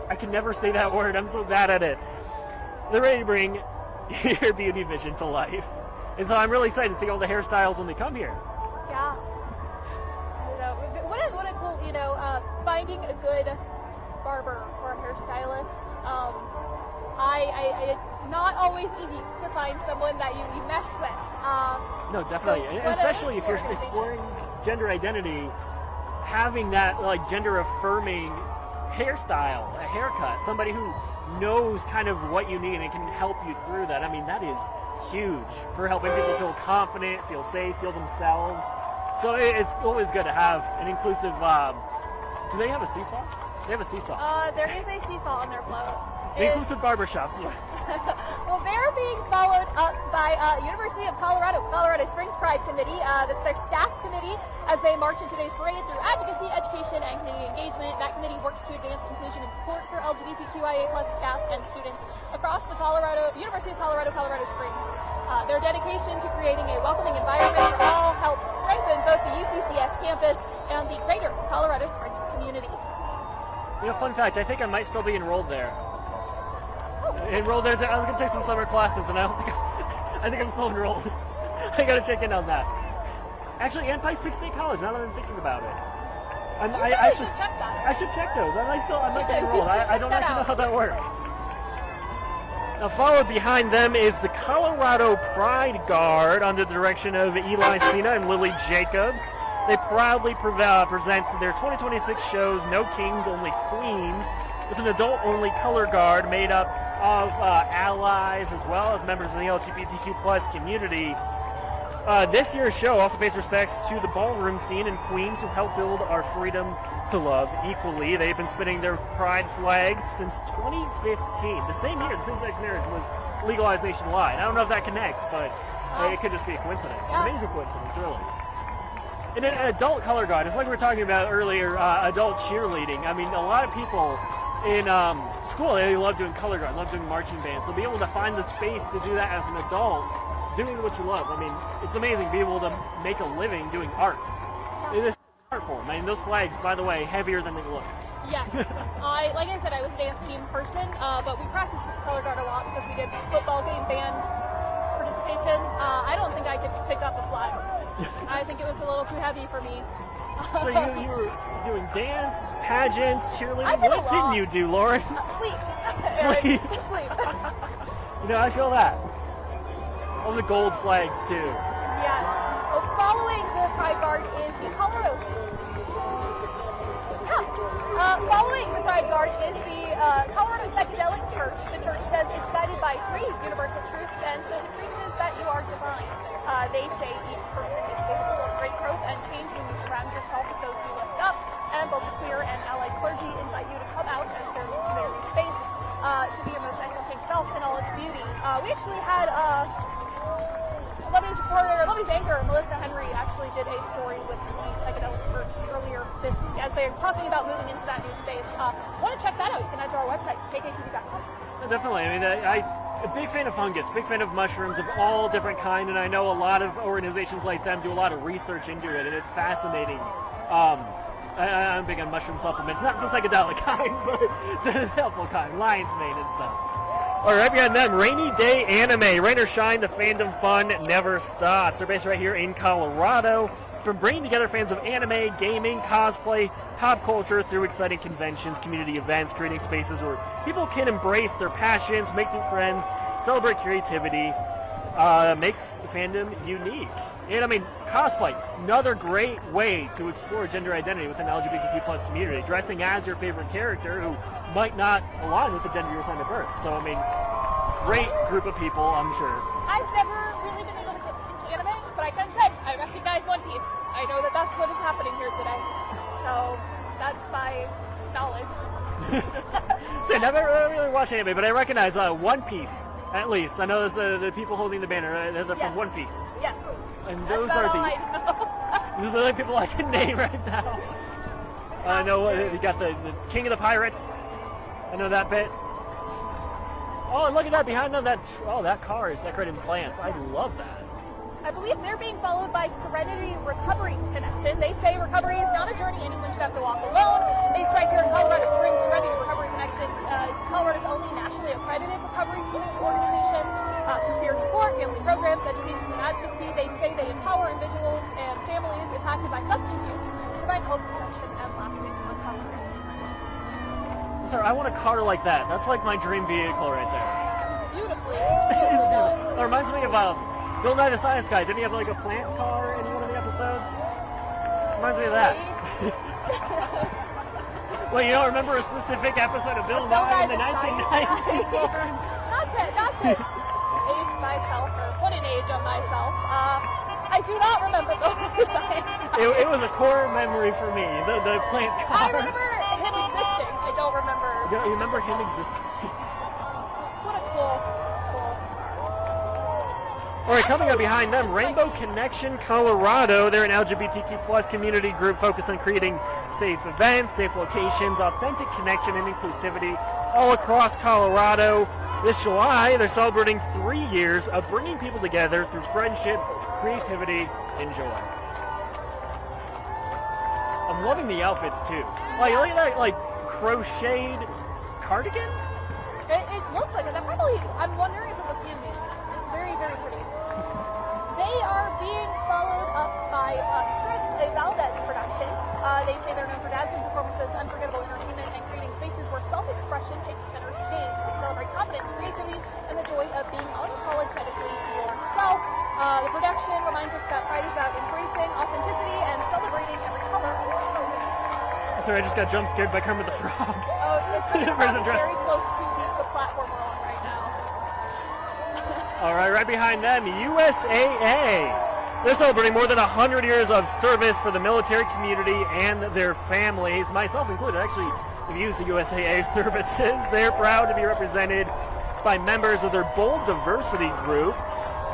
I can never say that word. I'm so bad at it. They're ready to bring your beauty vision to life. And so I'm really excited to see all the hairstyles when they come here. Yeah. What a cool, finding a good barber or hairstylist. It's not always easy to find someone that you mesh with. No, definitely. So especially if you're exploring gender identity, having that gender affirming hairstyle, a haircut, somebody who knows kind of what you need and can help you through that. I mean, that is huge for helping people feel confident, feel safe, feel themselves. So it's always good to have an inclusive. Do they have a seesaw? They have a seesaw. There is a seesaw on their float. Inclusive barbershops. Well, they're being followed up by University of Colorado Springs Pride Committee. That's their staff committee as they march in today's parade through advocacy, education, and community engagement. That committee works to advance inclusion and support for LGBTQIA+ staff and students across the University of Colorado Springs. Their dedication to creating a welcoming environment for all helps strengthen both the UCCS campus and the greater Colorado Springs community. Fun fact, I think I might still be enrolled there. Enrolled there. I was going to take some summer classes, and I think I'm still enrolled. I got to check in on that. Actually, and Pikes Peak State College, now that I'm thinking about it. I should check that. I should check those. I might get enrolled. I don't actually know how that works. Now, followed behind them is the Colorado Pride Guard under the direction of Eli Sina and Lily Jacobs. They proudly present their 2026 shows, No Kings, Only Queens. It's an adult-only color guard made up of allies as well as members of the LGBTQ+ community. This year's show also pays respects to the ballroom scene in Queens who helped build our freedom to love equally. They've been spinning their pride flags since 2015. The same year the same-sex marriage was legalized nationwide. I don't know if that connects, but it could just be a coincidence. Yeah. An amazing coincidence, really. And an adult color guard, it's like we were talking about earlier, adult cheerleading. I mean, a lot of people in school, they love doing color guard, love doing marching bands. So be able to find the space to do that as an adult, doing what you love. I mean, it's amazing to be able to make a living doing art. It is an art form. I mean, those flags, by the way, heavier than they look. Yes. Like I said, I was a dance team person, but we practiced with color guard a lot because we did football game band participation. I don't think I could pick up a flag. I think it was a little too heavy for me. So you were doing dance, pageants, cheerleading. What didn't you do, Lauren? Sleep. Sleep. Sleep. I feel that. All the gold flags, too. Yes. Well, following the Pride Guard is the Colorado. Yeah. Following the Pride Guard is the Colorado Psychedelic Church. The church says it's guided by 3 universal truths and says it preaches that you are divine. They say each person is capable of great growth and change when you surround yourself with those you lift up. And both the queer and allied clergy invite you to come out as their community space to be your most authentic self in all its beauty. We actually had Lebanese reporter, Lebanese anchor Melissa Henry actually did a story with the Psychedelic Church earlier this week as they're talking about moving into that new space. Want to check that out? You can head to our website, KKTV.com. Definitely. I mean, I'm a big fan of fungus, big fan of mushrooms of all different kind, and I know a lot of organizations like them do a lot of research into it, and it's fascinating. I'm big on mushroom supplements, not the psychedelic kind, but the helpful kind, lion's mane and stuff. All right, behind them, Rainy Day Anime. Rain or shine, the fandom fun never stops. They're based right here in Colorado. From bringing together fans of anime, gaming, cosplay, pop culture through exciting conventions, community events, creating spaces where people can embrace their passions, make new friends, celebrate creativity, makes fandom unique. And I mean, cosplay, another great way to explore gender identity within the LGBTQ plus community. Dressing as your favorite character who might not align with the gender you assigned at birth. So, I mean, great group of people, I'm sure. I've never really been able to get into anime, but I can say I recognize One Piece. I know that that's what is happening here today. So, that's my knowledge. See, I never really watched anime, but I recognize One Piece. At least I know the people holding the banner. They're from One Piece. Yes. And those are those are the only people I can name right now. I know you got the King of the Pirates. I know that bit. Oh, and look at that behind them. That car is decorated in plants. I love that. I believe they're being followed by Serenity Recovery Connection. They say recovery is not a journey anyone should have to walk alone. Based right here in Colorado Springs, Serenity Recovery Connection is Colorado's only nationally accredited recovery community organization. Through peer support, family programs, education, and advocacy, they say they empower individuals and families impacted by substance use to find hope, connection, and lasting recovery. I'm sorry, I want a car like that. That's like my dream vehicle right there. It's beautifully done. It reminds me of Bill Nye the Science Guy. Didn't he have like a plant car in one of the episodes? Reminds me of that. Well, you don't remember a specific episode of Bill Nye in the 1990s? Not to age myself or put an age on myself. I do not remember Bill Nye the Science Guy. It was a core memory for me, the plant car. I remember him existing. I don't remember. You remember him existing? What a cool. All right, coming up behind them, Rainbow Connection Colorado. They're an LGBTQ plus community group focused on creating safe events, safe locations, authentic connection, and inclusivity all across Colorado. This July, they're celebrating 3 years of bringing people together through friendship, creativity, and joy. I'm loving the outfits too. Like, look at that, like crocheted cardigan. It looks like it. That probably. I'm wondering if it was handmade. It's very, very pretty. They are being followed up by Stripped, a Valdez production. They say they're known for dazzling performances, unforgettable entertainment, and creating spaces where self-expression takes center stage. They celebrate confidence, creativity, and the joy of being unapologetically yourself. The production reminds us that Pride is about embracing authenticity and celebrating every color of the community. Sorry, I just got jump scared by Kermit the Frog. Oh, it's very close to the platform we're on right now. All right, right behind them, USAA. They're celebrating more than 100 years of service for the military community and their families, myself included. Actually, have used the USAA services. They're proud to be represented by members of their Bold Diversity group.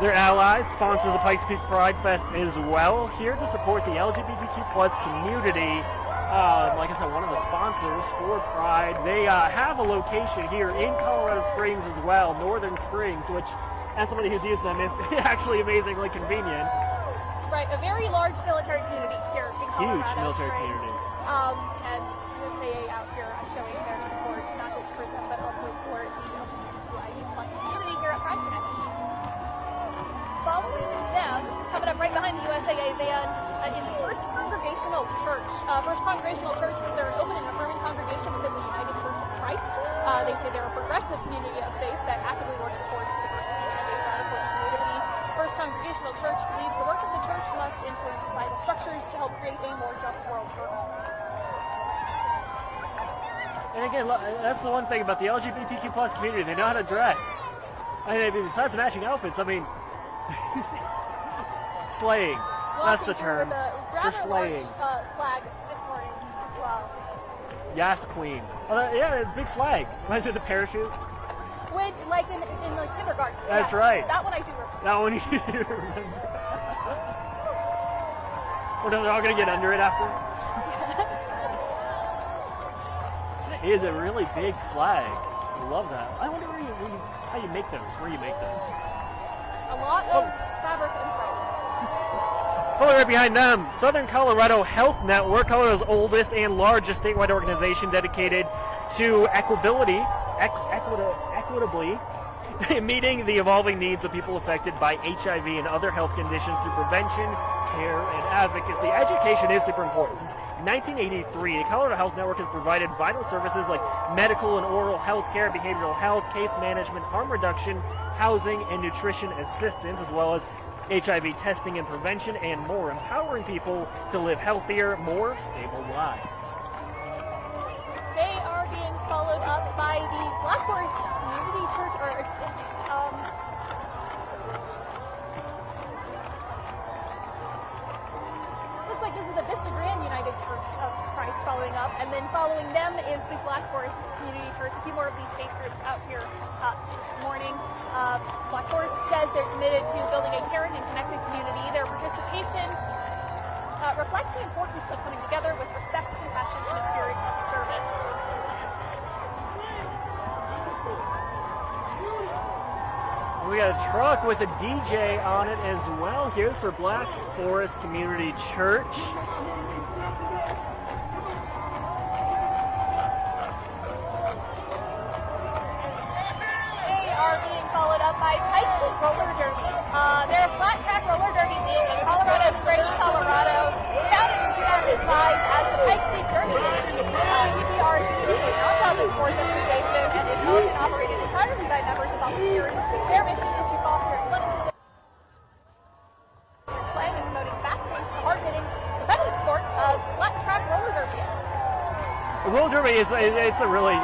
Their allies, sponsors of Pikes Peak Pride Fest as well, here to support the LGBTQ plus community. Like I said, one of the sponsors for Pride. They have a location here in Colorado Springs as well, Northern Springs, which, as somebody who's used them, is actually amazingly convenient. Right, a very large military community here in Colorado Huge military Springs. community. And USAA out here showing their support, not just for them, but also for the LGBTQIA plus community here at Pride today. Following them, coming up right behind the USAA van, is First Congregational Church. First Congregational Church says they're an open and affirming congregation within the United Church of Christ. They say they're a progressive community of faith that actively works towards diversity and a radical inclusivity. First Congregational Church believes the work of the church must influence societal structures to help create a more just world for all. And again, that's the one thing about the LGBTQ plus community. They know how to dress. I mean, besides matching outfits, I mean, slaying. That's the term. With a They're rather slaying. large flag this morning as well. Yes, queen. Oh, yeah, big flag. Reminds me of the parachute. When, like in the kindergarten. That's Yes, right. That one I do remember. That one you remember. Or they're all going to get under it after? It is a really big flag. I love that. I wonder how you make those. Where you make those. A lot of fabric and thread. Following right behind them, Southern Colorado Health Network, Colorado's oldest and largest statewide organization dedicated to equitably meeting the evolving needs of people affected by HIV and other health conditions through prevention, care, and advocacy. Education is super important. Since 1983, the Colorado Health Network has provided vital services like medical and oral health care, behavioral health, case management, harm reduction, housing, and nutrition assistance, as well as HIV testing and prevention, and more, empowering people to live healthier, more stable lives. They are being followed up by the Black Forest Community Church, or excuse me, looks like this is the Vista Grand United Church of Christ following up, and then following them is the Black Forest Community Church. A few more of these faith groups out here this morning. Black Forest says they're committed to building a caring and connected community. Their participation reflects the importance of coming together with respect, compassion, and a spirit of service. We got a truck with a DJ on it as well. Here's for Black Forest Community Church. They are being followed up by Pikes Peak Roller Derby. They're a flat track roller derby league in Colorado Springs, Colorado, founded in 2005 as the Pikes Peak Derby League. PPRD is a nonprofit sports organization and is owned and operated entirely by members and volunteers. Their mission is to foster athleticism, playing and promoting fast-paced, hard-hitting, competitive sport of flat track roller derby. The roller derby it's a really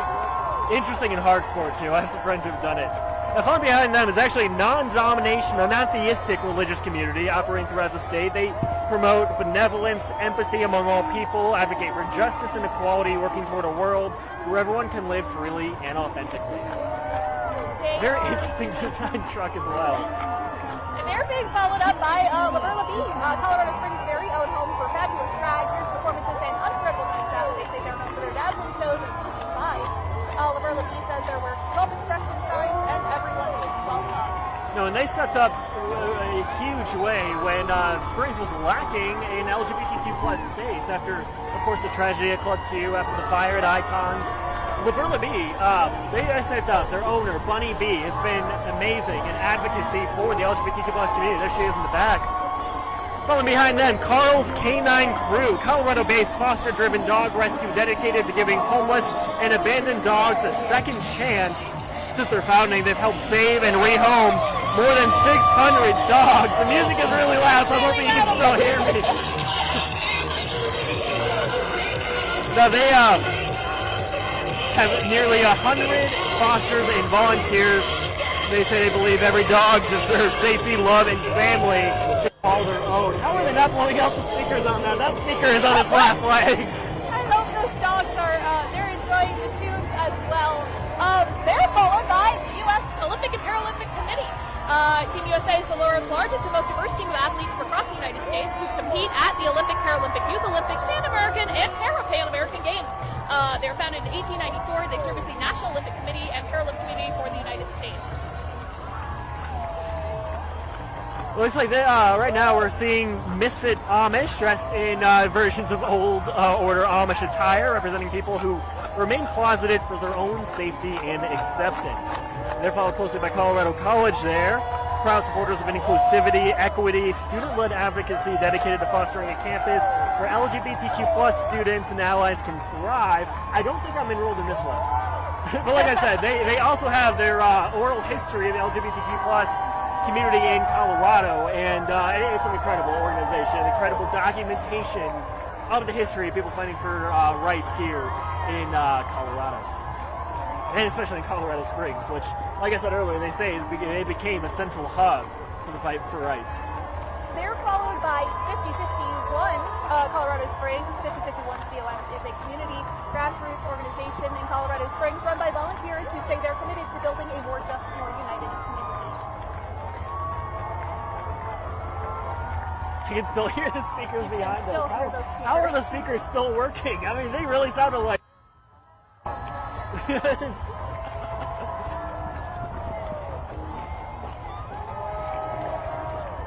interesting and hard sport too. I have some friends who've done it. The fun behind them is actually a non-denominational, non-theistic religious community operating throughout the state. They promote benevolence, empathy among all people, advocate for justice and equality, working toward a world where everyone can live freely and authentically. Very interesting design truck as well. And they're being followed up by La Bee, Colorado Springs' very own home for fabulous drag. Here's performances and unforgettable nights out. They say they're known for their dazzling shows and inclusive vibes. La Bee says their self-expression shines and everyone is welcome. No, and they stepped up a huge way when Springs was lacking in LGBTQ plus space after, of course, the tragedy at Club Q, after the fire at Icons. La Bee, they stepped up. Their owner, Bunny B, has been amazing in advocacy for the LGBTQ plus community. There she is in the back. Following behind them, Carl's Canine Crew, Colorado-based foster-driven dog rescue dedicated to giving homeless and abandoned dogs a second chance. Since their founding, they've helped save and rehome more than 600 dogs. The music is really loud, so I'm hoping you can still hear me. Now they have nearly 100 fosters and volunteers. They say they believe every dog deserves safety, love, and family to call their own. How are they not blowing out the speakers on that? That speaker is on its last legs. I hope those dogs are they're enjoying the tunes as well. They're followed by the U.S. Olympic and Paralympic Committee. Team USA is the world's largest and most diverse team of athletes from across the United States who compete at the Olympic, Paralympic, Youth Olympic, Pan American, and Para-Pan American Games. They were founded in 1894. They serve as the National Olympic Committee and Paralympic Committee for the United States. Looks like right now we're seeing misfit Amish dressed in versions of old order Amish attire, representing people who remain closeted for their own safety and acceptance. They're followed closely by Colorado College there. Proud supporters of inclusivity, equity, student-led advocacy dedicated to fostering a campus where LGBTQ plus students and allies can thrive. I don't think I'm enrolled in this one. But like I said, they also have their oral history of the LGBTQ plus community in Colorado, and it's an incredible organization, incredible documentation of the history of people fighting for rights here in Colorado. And especially in Colorado Springs, which, like I said earlier, they say it became a central hub for the fight for rights. They're followed by 5051 Colorado Springs. 5051 COS is a community grassroots organization in Colorado Springs run by volunteers who say they're committed to building a more just, more united community. You can still hear the speakers behind us. How are the speakers still working? I mean, they really sounded like...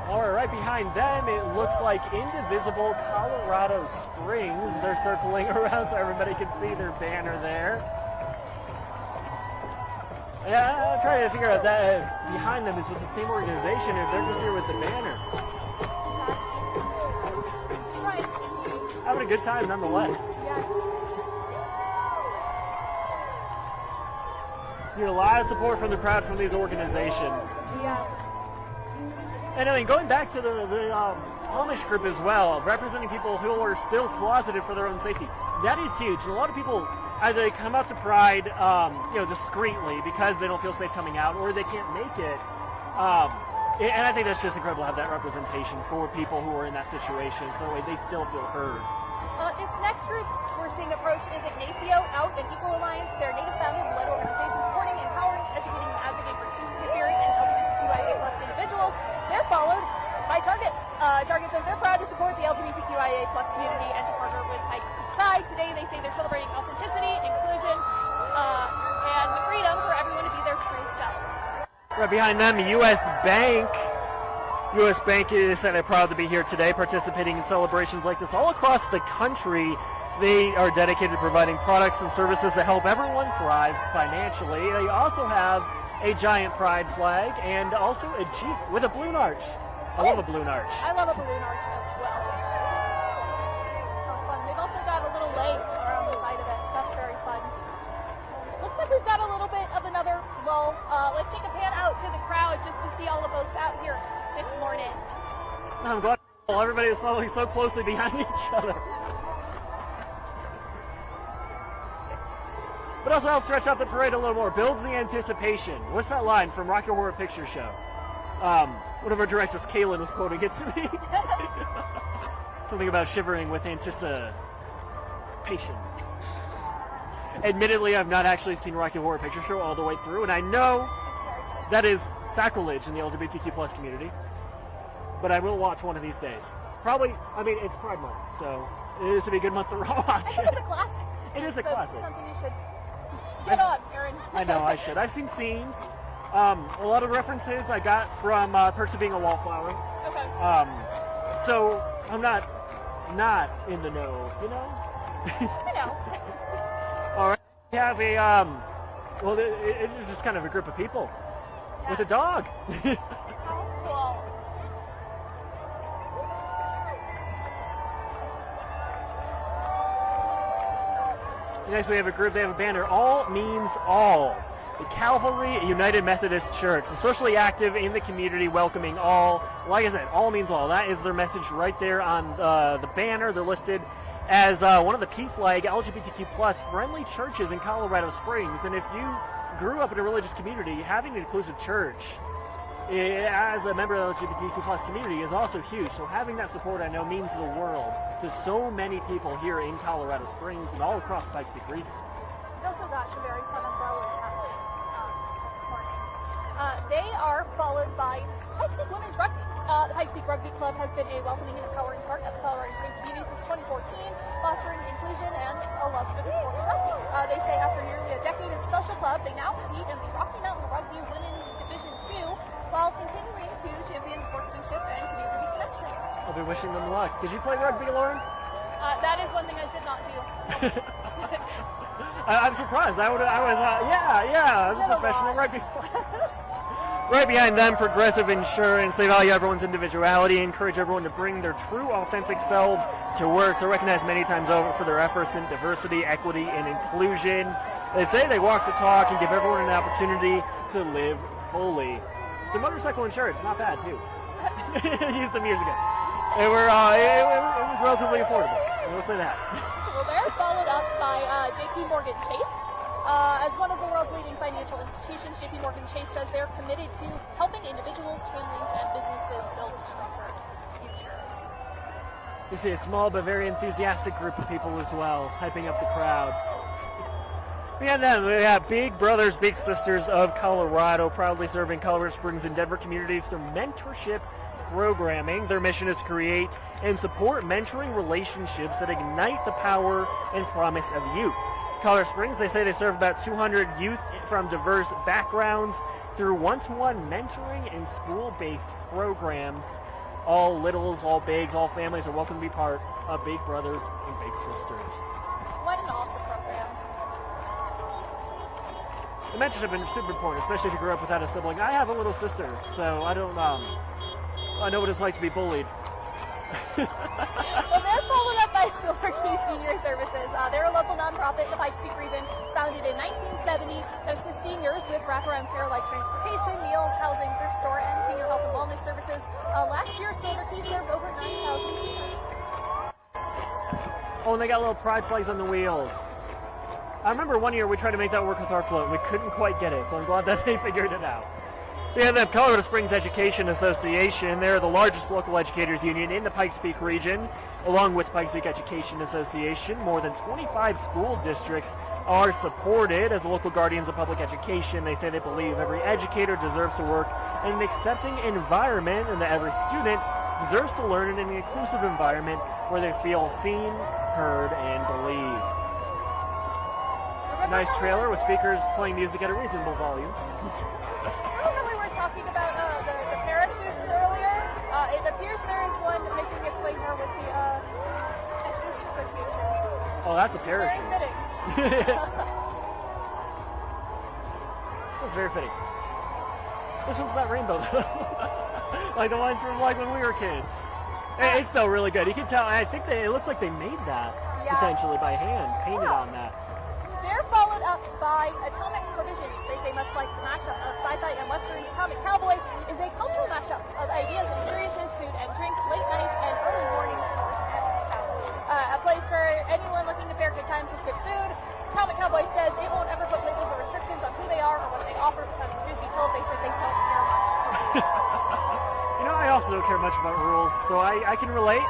All right, behind them, it looks like Indivisible Colorado Springs. They're circling around so everybody can see their banner there. Yeah, I'm trying to figure out that if behind them is with the same organization, if they're just here with the banner. Trying to see. Having a good time nonetheless. Yes. You get a lot of support from the crowd from these organizations. Yes. And I mean, going back to the Amish group as well, representing people who are still closeted for their own safety, that is huge. And a lot of people either they come out to Pride, discreetly because they don't feel safe coming out, or they can't make it. And I think that's just incredible to have that representation for people who are in that situation, so that way they still feel heard. This next group we're seeing approach is Ignacio Out and Equal Alliance. They're a Native-founded and led organization supporting, empowering, educating, and advocating for two-spirit and LGBTQIA+ individuals. They're followed by Target. Target says they're proud to support the LGBTQIA+ community and to partner with Pikes Peak Pride. Today they say they're celebrating authenticity, inclusion, and freedom for everyone to be their true selves. Right behind them, U.S. Bank. U.S. Bank is proud to be here today, participating in celebrations like this all across the country. They are dedicated to providing products and services that help everyone thrive financially. They also have a giant pride flag and also a Jeep with a balloon arch. I love a balloon arch. I love a balloon arch as well. How fun. They've also got a little lake around the side of it. That's very fun. It looks like we've got a little bit of another lull. Let's take a pan out to the crowd just to see all the folks out here this morning. I'm glad everybody is following so closely behind each other. But also helps stretch out the parade a little more. Builds the anticipation. What's that line from Rocky Horror Picture Show? One of our directors, Kaylin, was quoting it to me. Something about shivering with anticipation. Admittedly, I've not actually seen Rocky Horror Picture Show all the way through, and I know that is sacrilege in the LGBTQ+ community. But I will watch one of these days. Probably, I mean, it's Pride Month, so this would be a good month to watch. I think it's a classic. It is a classic. Something you should get on, Aaron. I know, I should. I've seen scenes. A lot of references I got from Perks of Being a Wallflower. Okay. So I'm not in the know, you know? I know. All right. We have a, well, it's just kind of a group of people with a dog. How cool. Next, we have a group. They have a banner. All means all. The Calvary United Methodist Church, so socially active in the community, welcoming all. Like I said, all means all. That is their message right there on the banner. They're listed as one of the PFLAG LGBTQ+ friendly churches in Colorado Springs. And if you grew up in a religious community, having an inclusive church as a member of the LGBTQ+ community is also huge. So having that support, I know, means the world to so many people here in Colorado Springs and all across the Pikes Peak region. We also got some very fun umbrellas happening this morning. They are followed by Pikes Peak Women's Rugby. The Pikes Peak Rugby Club has been a welcoming and empowering part of the Colorado Springs community since 2014, fostering inclusion and a love for the sport of rugby. They say after nearly a decade as a social club, they now compete in the Rocky Mountain Rugby Women's Division II while continuing to champion sportsmanship and community connection. I'll be wishing them luck. Did you play rugby, Lauren? That is one thing I did not do. I'm surprised. I would yeah, as a professional rugby player. Right behind them, Progressive Insurance. They value everyone's individuality, encourage everyone to bring their true, authentic selves to work. They're recognized many times over for their efforts in diversity, equity, and inclusion. They say they walk the talk and give everyone an opportunity to live fully. The motorcycle insurance, not bad, too. Used them years ago. It was relatively affordable. We'll say that. Absolutely. Well, they're followed up by JP Morgan Chase. As one of the world's leading financial institutions, JP Morgan Chase says they're committed to helping individuals, families, and businesses build stronger futures. You see a small but very enthusiastic group of people as well, hyping up the crowd. Beyond them, we have Big Brothers, Big Sisters of Colorado, proudly serving Colorado Springs and Denver communities through mentorship programming. Their mission is to create and support mentoring relationships that ignite the power and promise of youth. Colorado Springs, they say they serve about 200 youth from diverse backgrounds through one-to-one mentoring and school-based programs. All littles, all bigs, all families are welcome to be part of Big Brothers and Big Sisters. What an awesome program. The mentorship is super important, especially if you grew up without a sibling. I have a little sister, so I know what it's like to be bullied. Well, they're followed up by Silver Key Senior Services. They're a local nonprofit in the Pikes Peak region, founded in 1970. That assists seniors with wraparound care like transportation, meals, housing, thrift store, and senior health and wellness services. Last year, Silver Key served over 9,000 seniors. Oh, and they got little pride flags on the wheels. I remember one year we tried to make that work with our float, and we couldn't quite get it, so I'm glad that they figured it out. We have the Colorado Springs Education Association. They're the largest local educators union in the Pikes Peak region. Along with Pikes Peak Education Association, more than 25 school districts are supported as local guardians of public education. They say they believe every educator deserves to work in an accepting environment and that every student deserves to learn in an inclusive environment where they feel seen, heard, and believed. Nice trailer with speakers playing music at a reasonable volume. Talking about the parachutes earlier. It appears there is one making its way here with the Education Association. Oh, that's a parachute. Very fitting. That's very fitting. This one's not rainbow though. Like the ones from like when we were kids. It's still really good. You can tell. I think it looks like they made that potentially by hand, painted on that. They're followed up by Atomic Provisions. They say much like the mashup of sci-fi and westerns, Atomic Cowboy is a cultural mashup of ideas and experiences, food and drink, late night and early morning, north and south. A place for anyone looking to pair good times with good food. Atomic Cowboy says it won't ever put labels or restrictions on who they are or what they offer because truth be told, they said they don't care much for rules. You know, I also don't care much about rules, so I can relate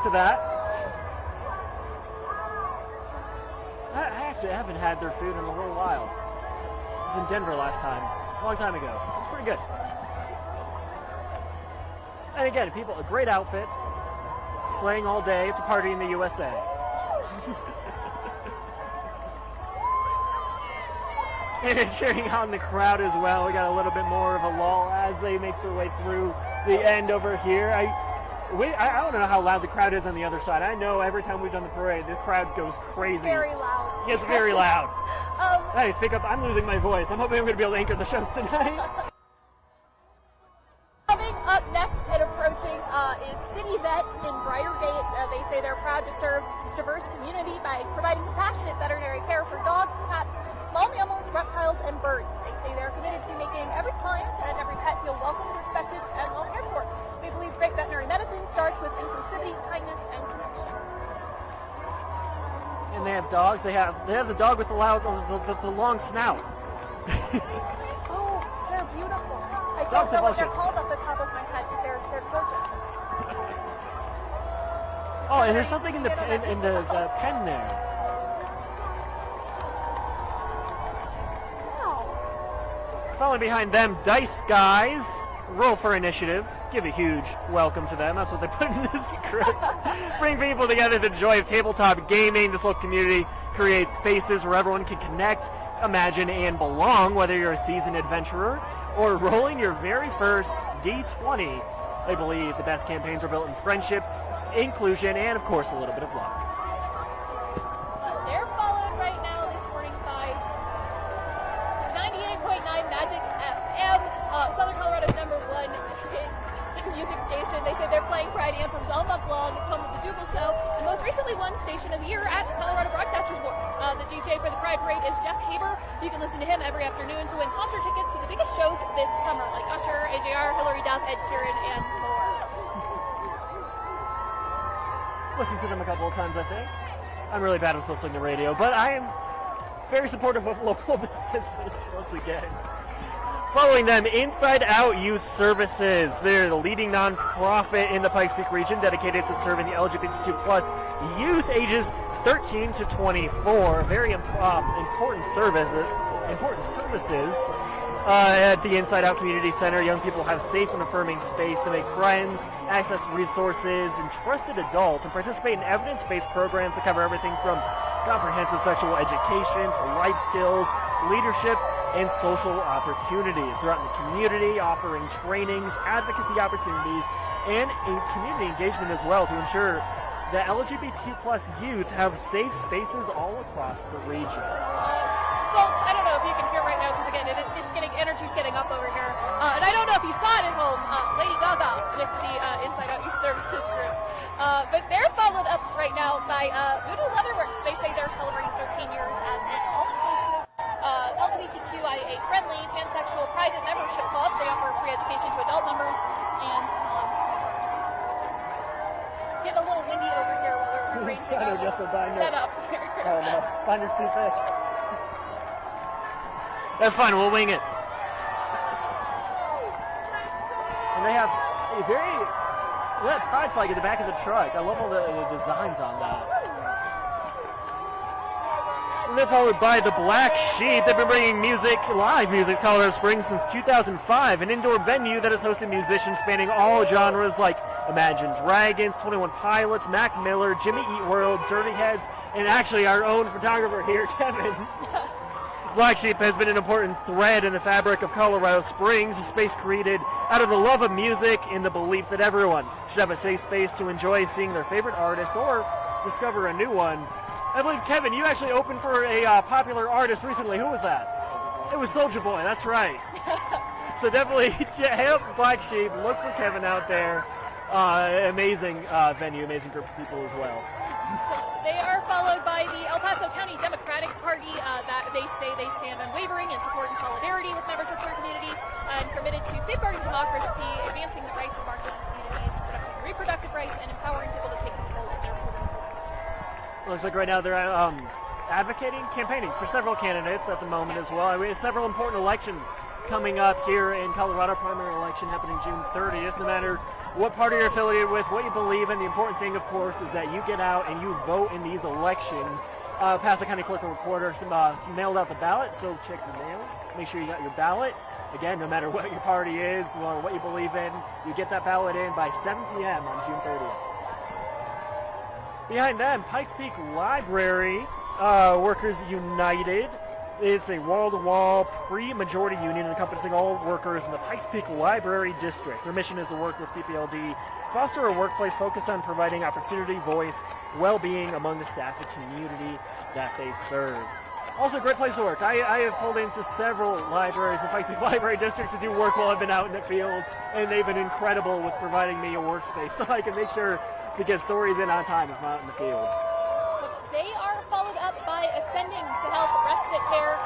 to that. I haven't had their food in a little while. I was in Denver last time, a long time ago. It's pretty good. And again, people, great outfits, slaying all day. It's a party in the USA. And cheering on the crowd as well. We got a little bit more of a lull as they make their way through the end over here. I don't know how loud the crowd is on the other side. I know every time we've done the parade, the crowd goes crazy. It's very loud. It's very loud. Hey, speak up. I'm losing my voice. I'm hoping I'm going to be able to anchor the shows tonight. Coming up next and approaching is City Vet in Briargate. They say they're proud to serve diverse community by providing compassionate veterinary care for dogs, cats, small mammals, reptiles, and birds. They say they're committed to making every client and every pet feel welcome, respected, and well cared for. They believe great veterinary medicine starts with inclusivity, kindness, and connection. And they have dogs. They have the dog with the long snout. Oh, they're beautiful. I Dogs don't know have all what they're shapes. called off the top of my head, but they're gorgeous. Oh, and there's something in the pen there. Wow. Following behind them, Dice Guys. Roll for initiative. Give a huge welcome to them. That's what they put in this script. Bring people together to the joy of tabletop gaming. This little community creates spaces where everyone can connect, imagine, and belong, whether you're a seasoned adventurer or rolling your very first D20. They believe the best campaigns are built in friendship, inclusion, and, of course, a little bit of luck. They're followed right now this morning by 98.9 Magic FM, Southern Colorado's #1 hit music station. They say they're playing Pride anthems all month long. It's home of the Jubal Show, and most recently won Station of the Year at the Colorado Broadcasters Awards. The DJ for the Pride Parade is Jeff Haber. You can listen to him every afternoon to win concert tickets to the biggest shows this summer, like Usher, AJR, Hillary Duff, Ed Sheeran, and more. Listen to them a couple of times, I think. I'm really bad with listening to radio, but I am very supportive of local businesses once again. Following them, Inside Out Youth Services. They're the leading nonprofit in the Pikes Peak region dedicated to serving the LGBTQ plus youth ages 13 to 24. Very important services. At the Inside Out Community Center, young people have safe and affirming space to make friends, access resources, and trusted adults, and participate in evidence-based programs that cover everything from comprehensive sexual education to life skills, leadership, and social opportunities throughout the community, offering trainings, advocacy opportunities, and community engagement as well to ensure that LGBTQ plus youth have safe spaces all across the region. Folks, I don't know if you can hear right now because again, energy's getting up over here, and I don't know if you saw it at home. Lady Gaga with the Inside Out Youth Services group, but they're followed up right now by Voodoo Leatherworks. They say they're celebrating 13 years as an all-inclusive LGBTQIA friendly pansexual private membership club. They offer free education to adult members and non-members. Getting a little windy over here while we're arranging our setup here. Oh no, binder's too thick. That's fine, we'll wing it. And they have a that pride flag at the back of the truck. I love all the designs on that. And they're followed by the Black Sheep. They've been bringing live music to Colorado Springs since 2005, an indoor venue that has hosted musicians spanning all genres like Imagine Dragons, 21 Pilots, Mac Miller, Jimmy Eat World, Dirty Heads, and actually our own photographer here, Kevin. Black Sheep has been an important thread in the fabric of Colorado Springs, a space created out of the love of music and the belief that everyone should have a safe space to enjoy seeing their favorite artist or discover a new one. I believe, Kevin, you actually opened for a popular artist recently. Who was that? It was Soulja Boy, that's right. So definitely hit up Black Sheep, look for Kevin out there. Amazing venue, amazing group of people as well. They are followed by the El Paso County Democratic Party that they say they stand unwavering in support and solidarity with members of their community and committed to safeguarding democracy, advancing the rights of marginalized communities, protecting reproductive rights, and empowering people to take control of their political future. Looks like right now they're campaigning for several candidates at the moment as well. We have several important elections coming up here in Colorado. Primary election happening June 30th. No matter what party you're affiliated with, what you believe in, the important thing, of course, is that you get out and you vote in these elections. Paso County Clerk and Recorder mailed out the ballot, so check your mail. Make sure you got your ballot. Again, no matter what your party is or what you believe in, you get that ballot in by 7 p.m. on June 30th. Behind them, Pikes Peak Library Workers United. It's a wall-to-wall pre-majority union encompassing all workers in the Pikes Peak Library District. Their mission is to work with PPLD, foster a workplace focused on providing opportunity, voice, well-being among the staff and community that they serve. Also, a great place to work. I have pulled into several libraries in the Pikes Peak Library District to do work while I've been out in the field, and they've been incredible with providing me a workspace so I can make sure to get stories in on time if I'm out in the field. They are followed up by Ascending to Health Respite Care.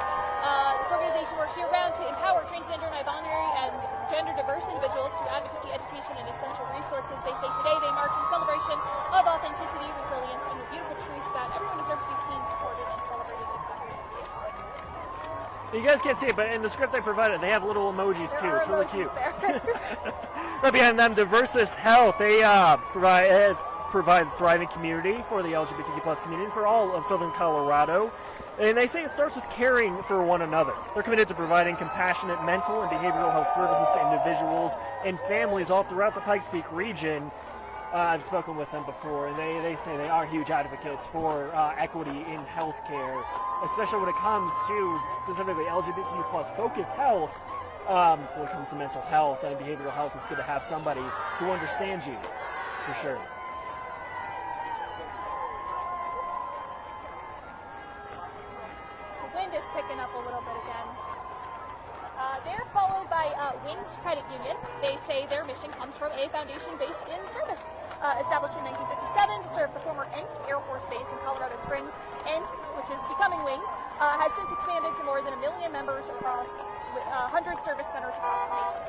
This organization works year-round to empower transgender, non-binary, and gender-diverse individuals through advocacy, education, and essential resources. They say today they march in celebration of authenticity, resilience, and the beautiful truth that everyone deserves to be seen, supported, and celebrated exactly as they are. You guys can't see it, but in the script they provided, they have little emojis too. It's really cute. Right behind them, Diversus Health. They provide a thriving community for the LGBTQ plus community and for all of Southern Colorado. And they say it starts with caring for one another. They're committed to providing compassionate mental and behavioral health services to individuals and families all throughout the Pikes Peak region. I've spoken with them before, and they say they are huge advocates for equity in healthcare, especially when it comes to specifically LGBTQ plus focused health. When it comes to mental health and behavioral health, it's good to have somebody who understands you, for sure. Wind is picking up a little bit again. They're followed by Wings Credit Union. They say their mission comes from a foundation based in service. Established in 1957 to serve the former Ent Air Force Base in Colorado Springs, Ent, which is becoming Wings, has since expanded to more than 1 million members across 100 service centers across the nation.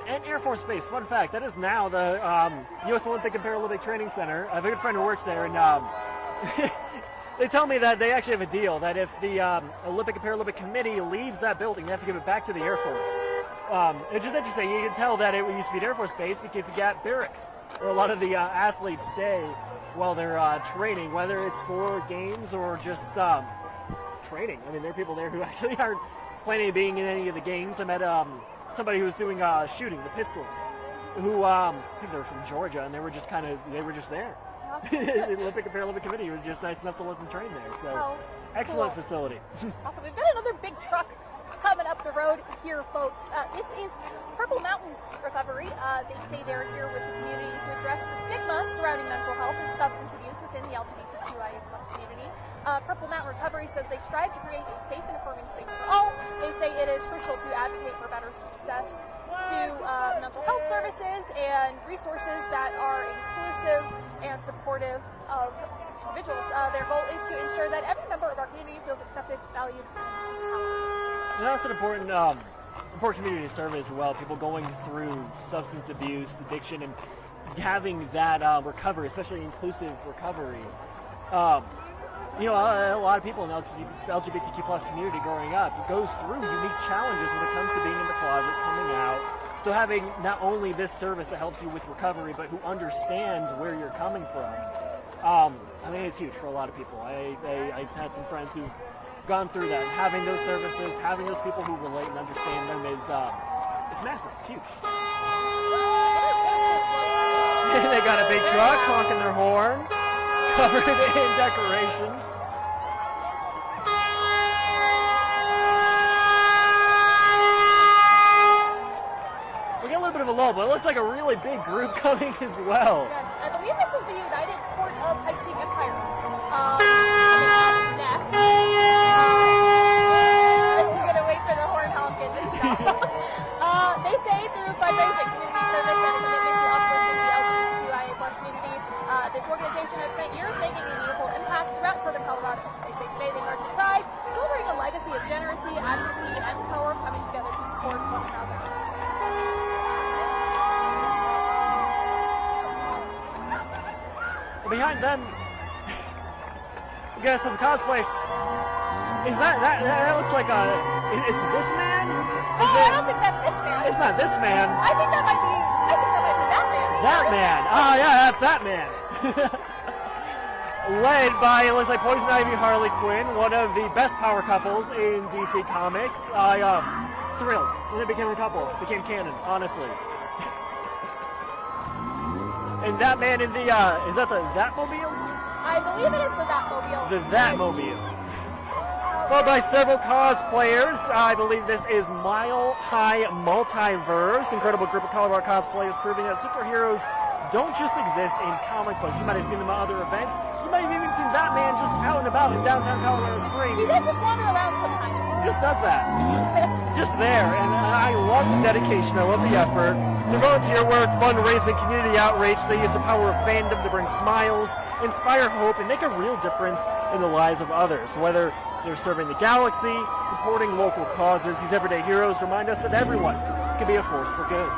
Ent Air Force Base, fun fact, that is now the U.S. Olympic and Paralympic Training Center. I have a good friend who works there, and they tell me that they actually have a deal that if the Olympic and Paralympic Committee leaves that building, they have to give it back to the Air Force. It's just interesting. You can tell that it used to be an Air Force base because you got barracks where a lot of the athletes stay while they're training, whether it's for games or just training. I mean, there are people there who actually aren't planning on being in any of the games. I met somebody who was doing shooting, the pistols, who I think they were from Georgia, and they were just there. The Olympic and Paralympic Committee was just nice enough to let them train there. So, excellent facility. Awesome. We've got another big truck coming up the road here, folks. This is Purple Mountain Recovery. They say they're here with the community to address the stigma surrounding mental health and substance abuse within the LGBTQIA+ community. Purple Mountain Recovery says they strive to create a safe and affirming space for all. They say it is crucial to advocate for better success to mental health services and resources that are inclusive and supportive of individuals. Their goal is to ensure that every member of our community feels accepted, valued, and empowered. And that's an important community to serve as well. People going through substance abuse, addiction, and having that recovery, especially inclusive recovery. A lot of people in the LGBTQ+ community growing up goes through unique challenges when it comes to being in the closet, coming out. So having not only this service that helps you with recovery, but who understands where you're coming from, I mean, it's huge for a lot of people. I had some friends who've gone through that. Having those services, having those people who relate and understand them is it's massive. It's huge. They got a big truck honking their horn, covered in decorations. We got a little bit of a lull, but it looks like a really big group coming as well. Yes, I believe this is the United Court of Pikes Peak Empire. Coming up next. We're going to wait for the horn honking to stop. They say through fundraising, community service, and a commitment to uplifting the LGBTQIA+ community, this organization has spent years making a meaningful impact throughout Southern Colorado. They say today they march in pride, celebrating a legacy of generosity, advocacy, and the power of coming together to support one another. Behind them, we got some cosplays. Is that looks like a? Is this man? I don't think that's this man. It's not this man. I think that might be that man. That man. Oh yeah, that's that man. Led by, it looks like Poison Ivy, Harley Quinn, one of the best power couples in DC Comics. Thrilled when they became a couple, became canon, honestly. And that man in the, is that the Thatmobile? I believe it is the Thatmobile. The Thatmobile. Followed by several cosplayers. I believe this is Mile High Multiverse. Incredible group of Colorado cosplayers proving that superheroes don't just exist in comic books. You might have seen them at other events. You might have even seen that man just out and about in downtown Colorado Springs. He does just wander around sometimes. He just does that. Just there. And I love the dedication. I love the effort. Their volunteer work, fundraising, community outreach. They use the power of fandom to bring smiles, inspire hope, and make a real difference in the lives of others. Whether they're serving the galaxy, supporting local causes, these everyday heroes remind us that everyone can be a force for good.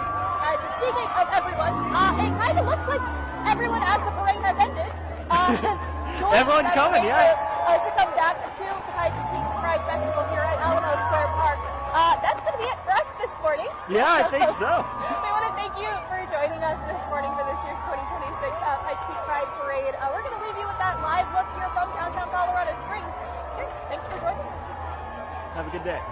Speaking of everyone, it kind of looks like everyone, as the parade has ended, has joined Everyone's coming, yeah. To come back to the Pikes Peak Pride Festival here at Alamo Square Park. That's going to be it for us this morning. Yeah, I think so. We want to thank you for joining us this morning for this year's 2026 Pikes Peak Pride Parade. We're going to leave you with that live look here from downtown Colorado Springs. Okay, thanks for joining us. Have a good day.